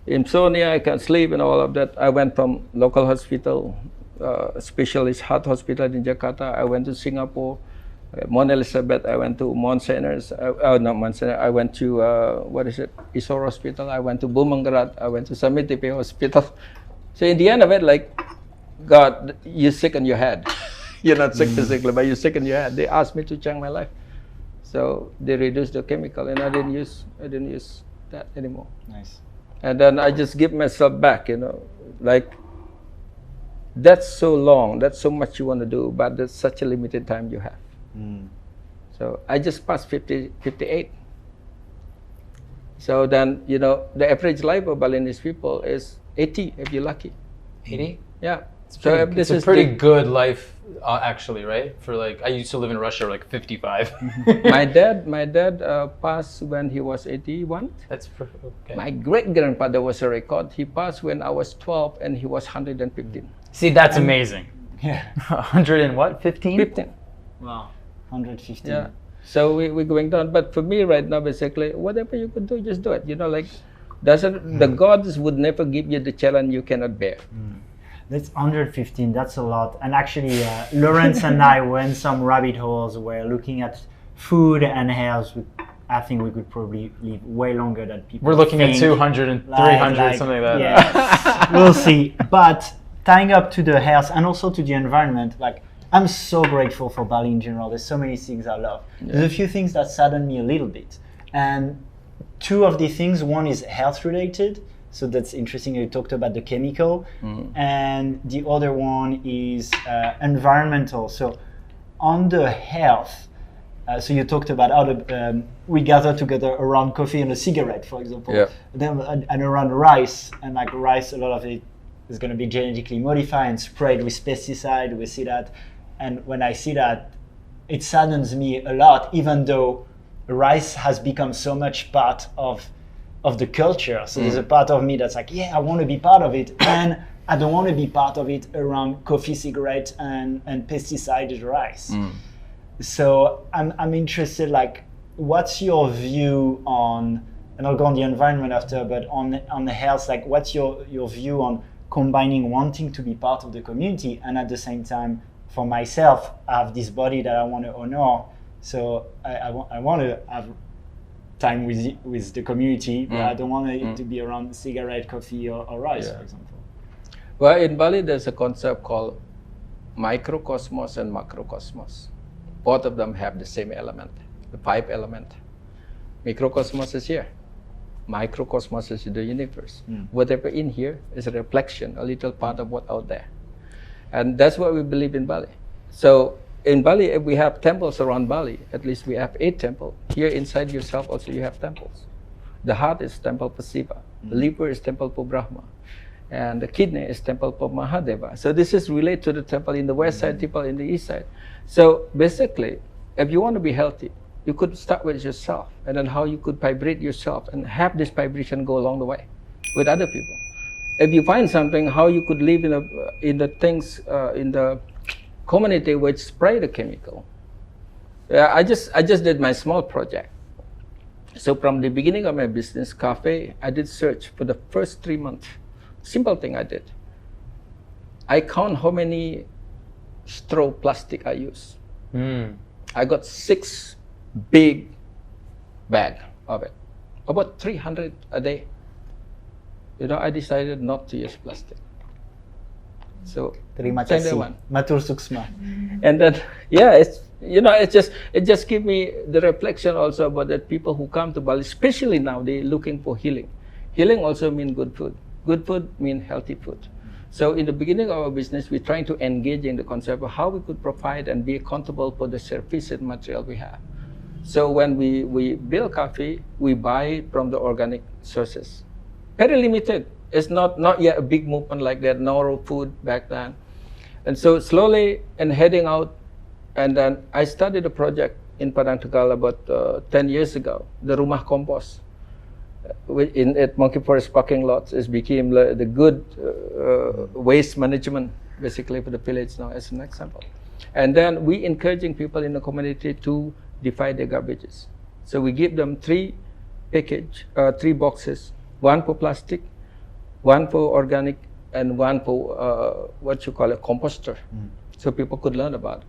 insomnia, I can't sleep, and all of that. I went from local hospital, specialist heart hospital in Jakarta. I went to Singapore, Mount Elizabeth. I went to Mount Sinai's. Not Mount Sinai. I went to Isor Hospital. I went to Bumanggerat. I went to Samitipe Hospital. So in the end of it, like, God, you're sick in your head. You're not sick physically, but you're sick in your head. They asked me to change my life, so they reduced the chemical, and I didn't use that anymore. Nice. And then I just give myself back, like, that's so long, that's so much you want to do, but there's such a limited time you have. So I just passed 58. So then, the average life of Balinese people is 80 if you're lucky. 80? Yeah. It's a pretty good life, actually, right? For I used to live in Russia, 55. My dad passed when he was 81. That's okay. My great grandfather was a record. He passed when I was 12, and he was 115. See, that's amazing. Yeah. 100 and what? 15? 15. Wow. 115. Yeah. So we're going down. But for me right now, basically, whatever you could do, just do it. The gods would never give you the challenge you cannot bear. That's 115. That's a lot. And actually, Lawrence and I went some rabbit holes where looking at food and health. I think we could probably live way longer than people. We're looking think. at 200 and 300, something like that. Yeah, we'll see. But tying up to the health and also to the environment, I'm so grateful for Bali in general. There's so many things I love. Yeah. There's a few things that sadden me a little bit, and two of the things. One is health related. So that's interesting. You talked about the chemical, and the other one is environmental. So on the health, so you talked about how we gather together around coffee and a cigarette, for example. Yeah. Then and around rice, and rice, a lot of it is going to be genetically modified and sprayed with pesticide. We see that, and when I see that, it saddens me a lot. Even though rice has become so much part of the culture. So there's a part of me that's I want to be part of it. And I don't want to be part of it around coffee, cigarette, and pesticided rice. So I'm interested, what's your view on, and I'll go on the environment after, but on the health, what's your view on combining wanting to be part of the community and at the same time, for myself, I have this body that I want to honor. So I want to have time with the community, but I don't want it to be around cigarette, coffee, or rice, for example. Well, in Bali, there's a concept called microcosmos and macrocosmos. Both of them have the same element, the 5 element. Microcosmos is here. Microcosmos is the universe. Whatever in here is a reflection, a little part of what's out there. And that's what we believe in Bali. So in Bali, if we have temples around Bali, at least we have 8 temples. Here inside yourself also you have temples. The heart is temple for Shiva. The liver is temple for Brahma. And the kidney is temple for Mahadeva. So this is related to the temple in the west side, temple in the east side. So basically, if you want to be healthy, you could start with yourself, and then how you could vibrate yourself and have this vibration go along the way with other people. If you find something, how you could live in the community which spray the chemical. I just did my small project. So from the beginning of my business, cafe, I did search for the first 3 months. Simple thing I did. I count how many straw plastic I use. I got 6 big bag of it, about 300 a day. I decided not to use plastic. So Terima kasih. Matur suksma. And then it just give me the reflection also about that people who come to Bali, especially now, they're looking for healing. Healing also means good food. Good food means healthy food. So in the beginning of our business, we're trying to engage in the concept of how we could provide and be accountable for the service and material we have. So when we build coffee, we buy it from the organic sources. Very limited. It's not yet a big movement like that, no food back then. And so slowly and heading out, and then I started a project in Padang Tegal about 10 years ago, the Rumah Compost. At Monkey Forest parking lots, it became the good waste management, basically, for the village now, as an example. And then we encouraging people in the community to divide their garbages. So we give them 3 boxes, 1 for plastic, one for organic and one for what you call a composter, so people could learn about it.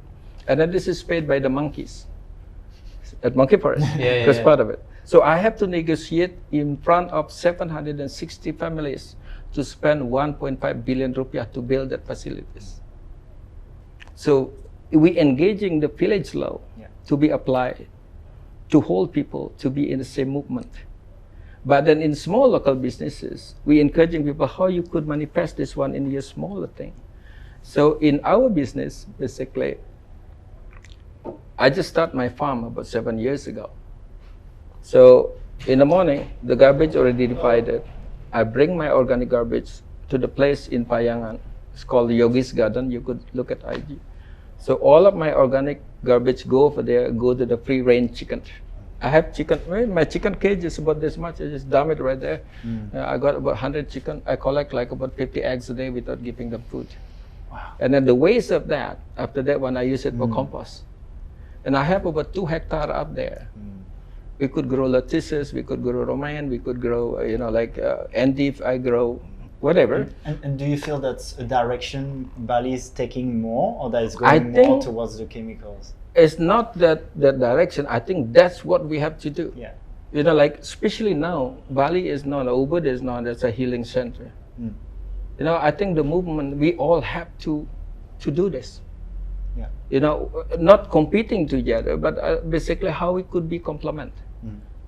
And then this is paid by the monkeys at Monkey Forest. That's part of it. So I have to negotiate in front of 760 families to spend 1.5 billion rupiah to build that facilities. So we engaging the village law to be applied to hold people to be in the same movement. But then in small local businesses, we encouraging people how you could manifest this one in your smaller thing. So in our business, basically, I just started my farm about 7 years ago. So in the morning, the garbage already divided. I bring my organic garbage to the place in Payangan. It's called the Yogi's Garden. You could look at IG. So all of my organic garbage go over there, go to the free-range chicken. I have chicken. My chicken cage is about this much. I just dump it right there. I got about 100 chicken. I collect like about 50 eggs a day without giving them food. Wow. And then the waste of that, after that one, I use it for compost. And I have about 2 hectares up there. We could grow lettuces, we could grow romaine, we could grow, endive, I grow whatever. And do you feel that's a direction Bali is taking more, or that is going more towards the chemicals? It's not that direction. I think that's what we have to do. Yeah. Especially now, Bali is known, Ubud is known as a healing center. I think the movement, we all have to do this. Yeah. Not competing together, but basically how we could be complement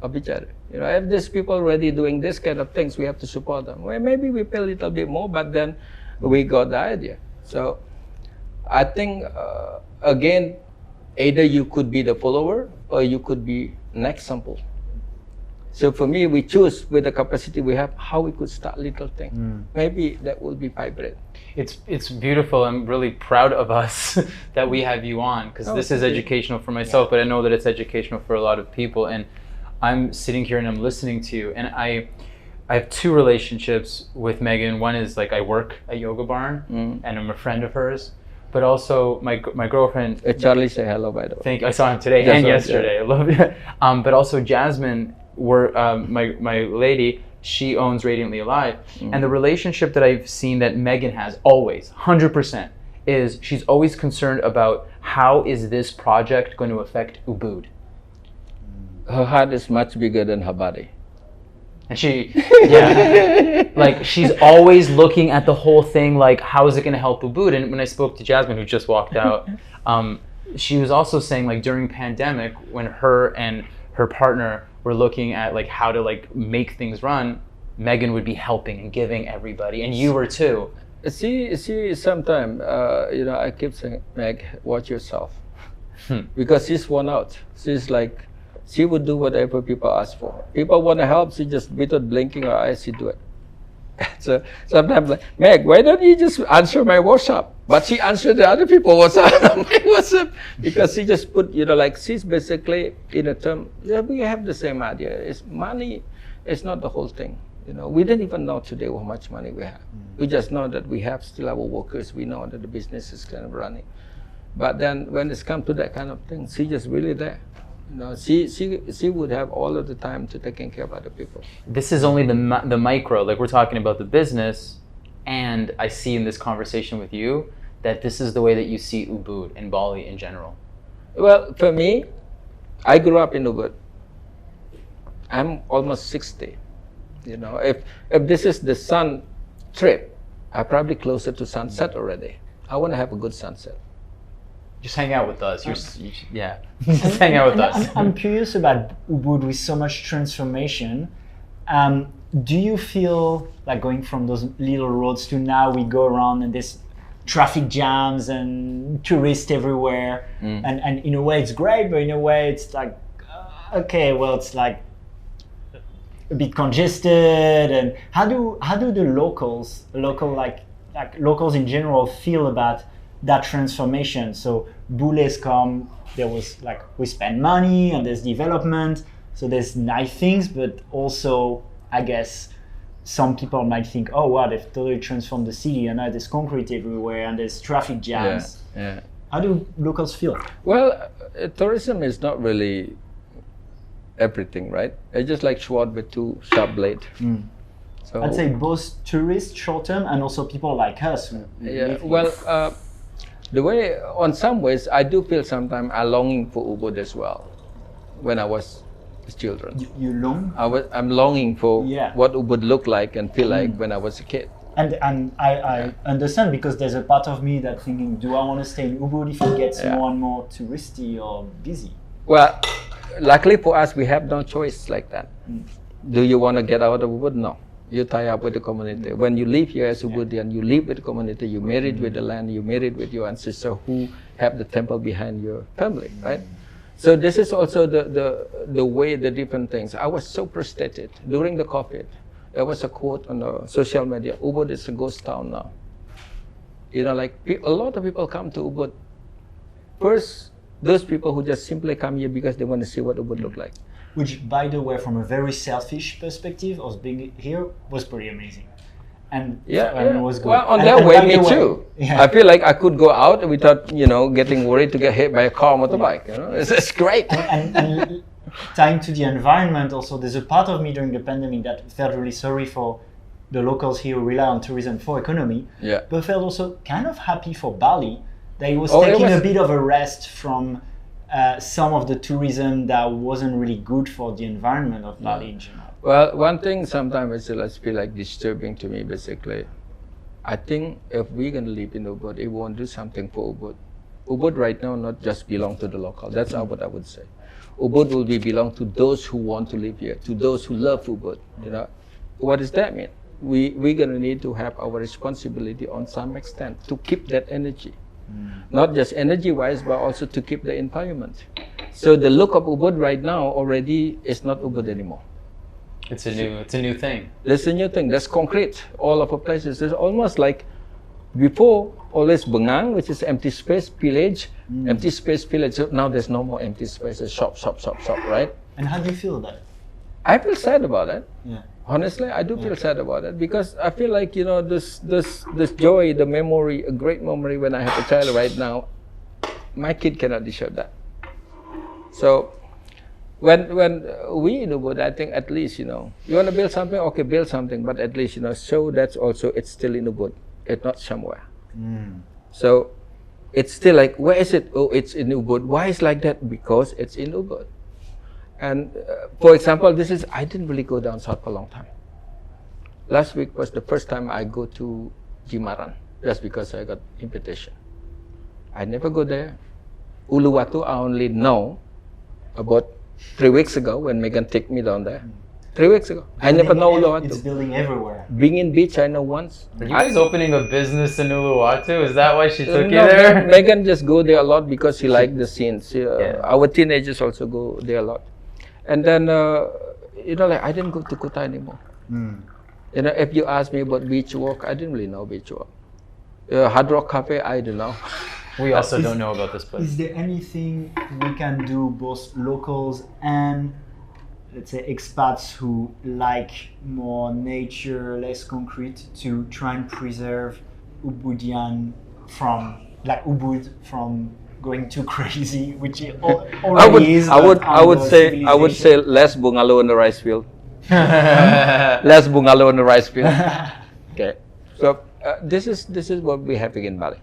of each other. If these people already doing this kind of things, we have to support them. Well, maybe we pay a little bit more, but then we got the idea. So I think, again, either you could be the follower or you could be next sample. So for me, we choose with the capacity we have how we could start little thing. Maybe that will be vibrant. It's beautiful. I'm really proud of us that we have you on, because this is educational for myself, but I know that it's educational for a lot of people. And I'm sitting here and I'm listening to you, and I have 2 relationships with Meghan. One is I work at Yogabarn, and I'm a friend of hers. But also my girlfriend. Charlie, say hello, by the way. Thank you. I saw him today and yesterday. I love it. But also Jasmine, my lady, she owns Radiantly Alive. And the relationship that I've seen that Meghan has always, 100%, is she's always concerned about how is this project going to affect Ubud. Her heart is much bigger than her body. And she's always looking at the whole thing, how is it going to help Ubud? And when I spoke to Jasmine, who just walked out, she was also saying, during pandemic, when her and her partner were looking at how to make things run, Meghan would be helping and giving everybody, and you were too. See, sometimes, I keep saying, Meg, watch yourself. Because she's worn out. She's she would do whatever people ask for. People want to help, she just without blinking her eyes, she do it. So sometimes, Meg, why don't you just answer my WhatsApp? But she answered the other people WhatsApp because she just put, she's basically in a term. We have the same idea. It's money. It's not the whole thing. We didn't even know today how much money we have. We just know that we have still our workers. We know that the business is kind of running. But then when it's come to that kind of thing, she just really there. She would have all of the time to taking care of other people. This is only the micro. We're talking about the business, and I see in this conversation with you that this is the way that you see Ubud and Bali in general. Well, for me, I grew up in Ubud. I'm almost 60. If this is the sun trip, I'm probably closer to sunset already. I want to have a good sunset. Just hang out with us. Just hang out with us. I'm curious about Ubud with so much transformation. Do you feel going from those little roads to now we go around and there's traffic jams and tourists everywhere, and in a way it's great, but in a way it's it's a bit congested. And how do the locals in general feel about that transformation? So Boules come, there was we spend money and there's development, so there's nice things, but also I guess some people might think, oh wow, they've totally transformed the city and now there's concrete everywhere and there's traffic jams. Yeah. How do locals feel? Well, tourism is not really everything, right? It's just like sword with 2 sharp blades. So I'd say both tourists short term and also people like us who yeah. live here. Well, the way on some ways I do feel sometimes I longing for Ubud as well. When I was children, you long. I'm longing for Yeah. what Ubud looked like and feel like when I was a kid. And I understand, because there's a part of me that thinking, do I want to stay in Ubud if it gets Yeah. more and more touristy or busy? Well, luckily for us, we have no choice like that. Do you want to get out of Ubud? No. You tie up with the community. When you live here as Ubudian, you live with the community, you married with the land, you married with your ancestor who have the temple behind your family, right? So this is also the way, the different things. I was so frustrated during the COVID. There was a quote on the social media, Ubud is a ghost town now. You know, like a lot of people come to Ubud. First, those people who just simply come here because they want to see what Ubud look like. Which, by the way, from a very selfish perspective, us being here was pretty amazing. And it was good. Well, on And- that and way, by me the way- too. Yeah. I feel like I could go out without, getting worried to get hit by a car or motorbike. You know, it's great. and tying to the environment also, there's a part of me during the pandemic that felt really sorry for the locals here who rely on tourism for economy, Yeah. but felt also kind of happy for Bali that it was Oh, it taking was- a bit of a rest from some of the tourism that wasn't really good for the environment of Bali in general. Well, one thing sometimes it's feel like disturbing to me, basically. I think if we're going to live in Ubud, we want to do something for Ubud. Ubud right now not just belong to the local. That's what I would say. Ubud will belong to those who want to live here, to those who love Ubud. You know, what does that mean? We're going to need to have our responsibility on some extent to keep that energy. Not just energy-wise, but also to keep the environment. So the look of Ubud right now already is not Ubud anymore. It's a new thing. That's a new thing. That's concrete. All of our places. It's almost like before, always Bengang, which is empty space village, empty space village. So now there's no more empty spaces. Shop, right? And how do you feel about it? I feel sad about it. Yeah. Honestly, I do feel sad about it because I feel like this joy, the memory, a great memory when I have a child right now, my kid cannot deserve that. So when we in Ubud, I think at least you want to build something, okay, build something, but at least show that's also it's still in Ubud, it's not somewhere. So it's still like, where is it? Oh, it's in Ubud. Why is like that? Because it's in Ubud. And for example, I didn't really go down south for a long time. Last week was the first time I go to Jimaran, just because I got invitation. I never go there. Uluwatu, I only know about 3 weeks ago when Meghan took me down there. 3 weeks ago. I never know It's Uluwatu. building everywhere. Being in beach, I know once. Are you guys opening a business in Uluwatu? Is that why she took you No, there? Meghan just go there a lot because she liked the scenes. Our teenagers also go there a lot. And then, I didn't go to Kuta anymore. If you ask me about beach walk, I didn't really know beach walk. Hard Rock Cafe, I don't know. We also don't know about this place. Is there anything we can do, both locals and, let's say, expats who like more nature, less concrete, to try and preserve Ubudian from going too crazy, which it already is. I would say less bungalow on the rice field. Less bungalow on the rice field. Okay, so this is what we have in Bali.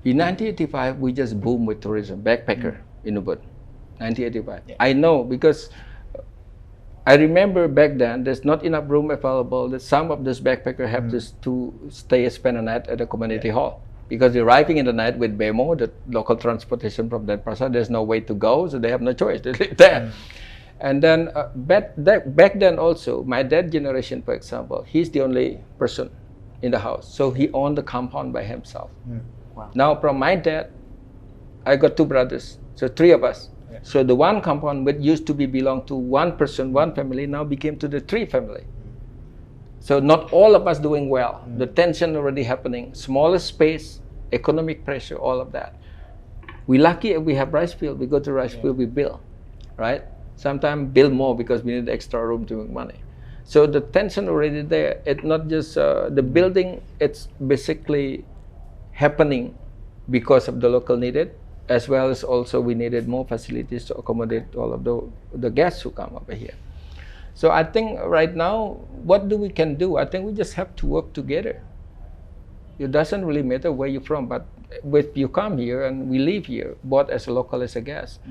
In 1985, we just boomed with tourism, backpacker in Ubud. 1985. Yeah. I know because I remember back then there's not enough room available. That some of those backpackers have to spend a night at the community hall. Because they're arriving in the night with BEMO, the local transportation from Denpasar, there's no way to go, so they have no choice. They live there. And then back then also, my dad generation, for example, he's the only person in the house. So he owned the compound by himself. Wow. Now from my dad, I got 2 brothers, so 3 of us. Yeah. So the one compound which used to belong to one person, one family, now became to the 3 family. So not all of us doing well. The tension already happening. Smaller space, economic pressure, all of that. We lucky if we have rice field. We go to rice field, we build, right? Sometimes build more because we need extra room to make money. So the tension already there. It's not just the building. It's basically happening because of the local needed, as well as also we needed more facilities to accommodate all of the guests who come over here. So I think right now, what we can do? I think we just have to work together. It doesn't really matter where you're from, but if you come here and we live here, both as a local as a guest,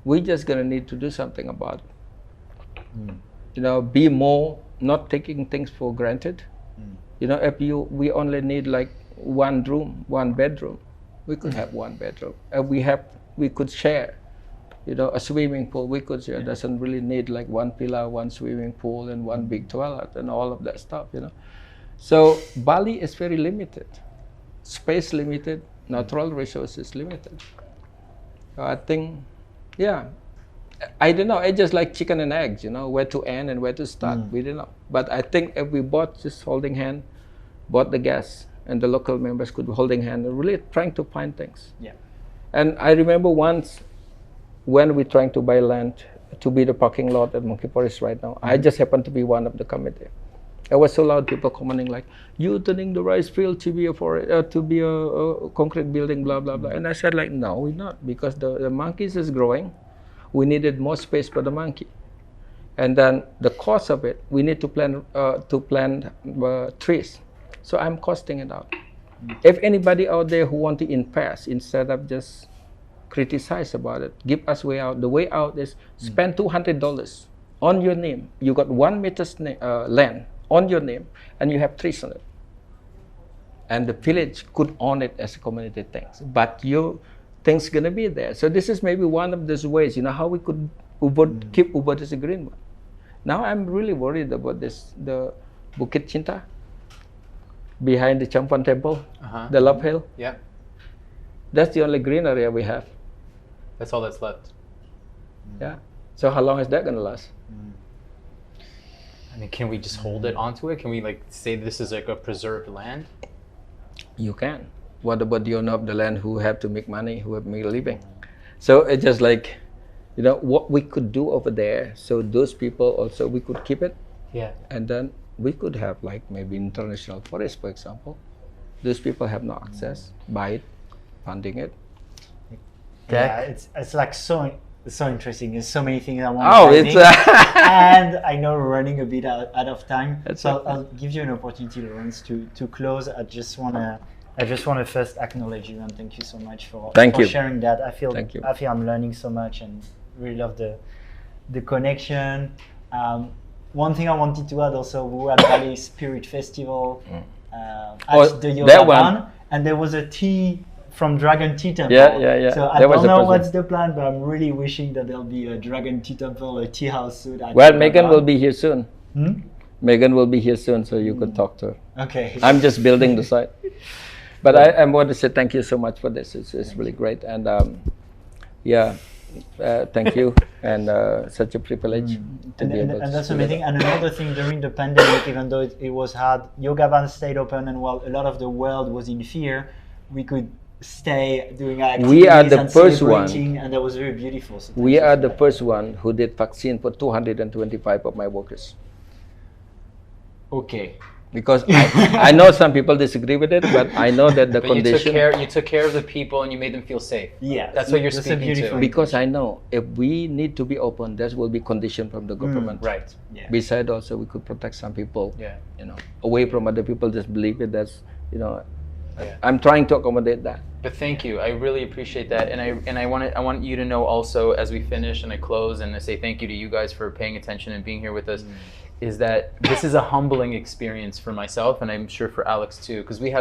we're just gonna need to do something about it. You know, be more not taking things for granted. You know, if we only need like one room, one bedroom, we could have one bedroom. We could share. You know, a swimming pool we could share. Doesn't really need like one pillar, one swimming pool, and one big toilet and all of that stuff. You know, so Bali is very limited, space limited, natural resources limited. So I think, yeah, I don't know. It's just like chicken and eggs. You know, where to end and where to start. We don't know. But I think if we both just holding hand, both the guests and the local members could be holding hand and really trying to find things. Yeah. And I remember once when we're trying to buy land to be the parking lot at Monkey Forest right now, I just happened to be one of the committee. It was so loud, people commenting like, "You turning the rice field to be a concrete building, blah blah blah." And I said like, "No, we're not, because the monkeys is growing. We needed more space for the monkey, and then the cost of it, we need to plant trees. So I'm costing it out. If anybody out there who want to invest instead of just criticize about it, give us way out. The way out is spend $200 on your name. You got 1 meter land on your name, and you have trees on it. And the village could own it as a community thing. But your thing's gonna be there. So this is maybe one of those ways, you know, how we could keep Ubud as a green one. Now I'm really worried about this, the Bukit Cinta, behind the Champan Temple, the Love Hill. Yeah. That's the only green area we have. That's all that's left. Yeah. So how long is that gonna last? I mean, can we just hold it onto it? Can we like say this is like a preserved land? You can. What about the owner of the land who have to make money, who have to make a living? So it's just like, you know, what we could do over there. So those people also, we could keep it. Yeah. And then we could have like maybe international forest, for example. Those people have no access. Buy it, funding it. Yeah, it's like so interesting. There's so many things I want Oh, to it's and I know we're running a bit out of time. That's So okay. I'll give you an opportunity, Lawrence, to close. I just wanna first acknowledge you and thank you so much for sharing that. I feel I'm learning so much and really love the connection. One thing I wanted to add also, we were at Bali Spirit Festival at the Yogabarn, and there was a tea from Dragon Tea Temple. Yeah. So I don't know what's the plan, but I'm really wishing that there'll be a Dragon Tea Temple, a tea house soon. Well, Meghan will be here soon. Meghan will be here soon, so you could talk to her. Okay. I'm just building the site. But I want to say thank you so much for this. It's really great. And thank you. And such a privilege to be able to. And that's amazing. And another thing, during the pandemic, even though it was hard, Yogabarn stayed open, and while a lot of the world was in fear, we could stay doing activities. We are the first one, and that was very beautiful. So we are the first one who did vaccine for 225 of my workers. Okay. Because I know some people disagree with it, but I know that the condition. You took care of the people and you made them feel safe. Yeah, that's what you're speaking to. Because I know if we need to be open, there will be condition from the government. Right. Yeah. Besides, also we could protect some people. Yeah. You know, away from other people just believe it. That's, you know. Yeah. I'm trying to accommodate that. But thank you. I really appreciate that, and I want you to know also, as we finish and I close and I say thank you to you guys for paying attention and being here with us, is that this is a humbling experience for myself, and I'm sure for Alex too, because we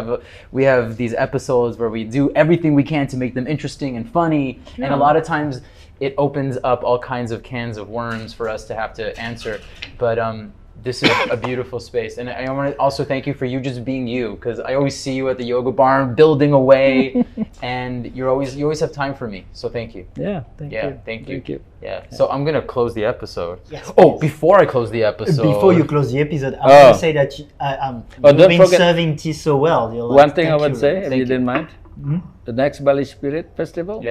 have these episodes where we do everything we can to make them interesting and funny, and a lot of times it opens up all kinds of cans of worms for us to have to answer. But this is a beautiful space, and I want to also thank you for you just being you, because I always see you at the Yogabarn building away, and you always have time for me. So thank you. Yeah, thank you. Thank you. Thank you. Yeah. So I'm gonna close the episode. Yes, Before I close the episode. Before you close the episode, I want to say that you've been serving tea so well. One thing I would say, if you didn't mind, the next Bali Spirit Festival,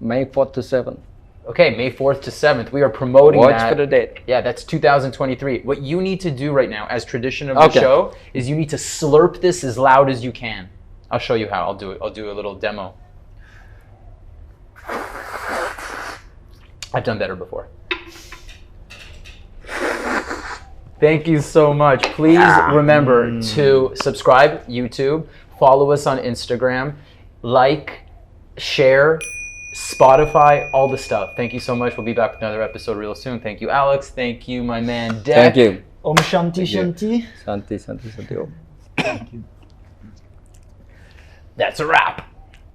May 4th to 7th. Okay, May 4th to 7th. We are promoting that. Watch for the date. Yeah, that's 2023. What you need to do right now, as tradition of the show, is you need to slurp this as loud as you can. I'll show you how. I'll do it. I'll do a little demo. I've done better before. Thank you so much. Please remember to subscribe YouTube, follow us on Instagram, like, share, Spotify, all the stuff. Thank you so much. We'll be back with another episode real soon. Thank you, Alex. Thank you, my man, Deck. Thank you. Om Shanti Shanti. Santi, Santi, Santi. Om. Thank you. That's a wrap.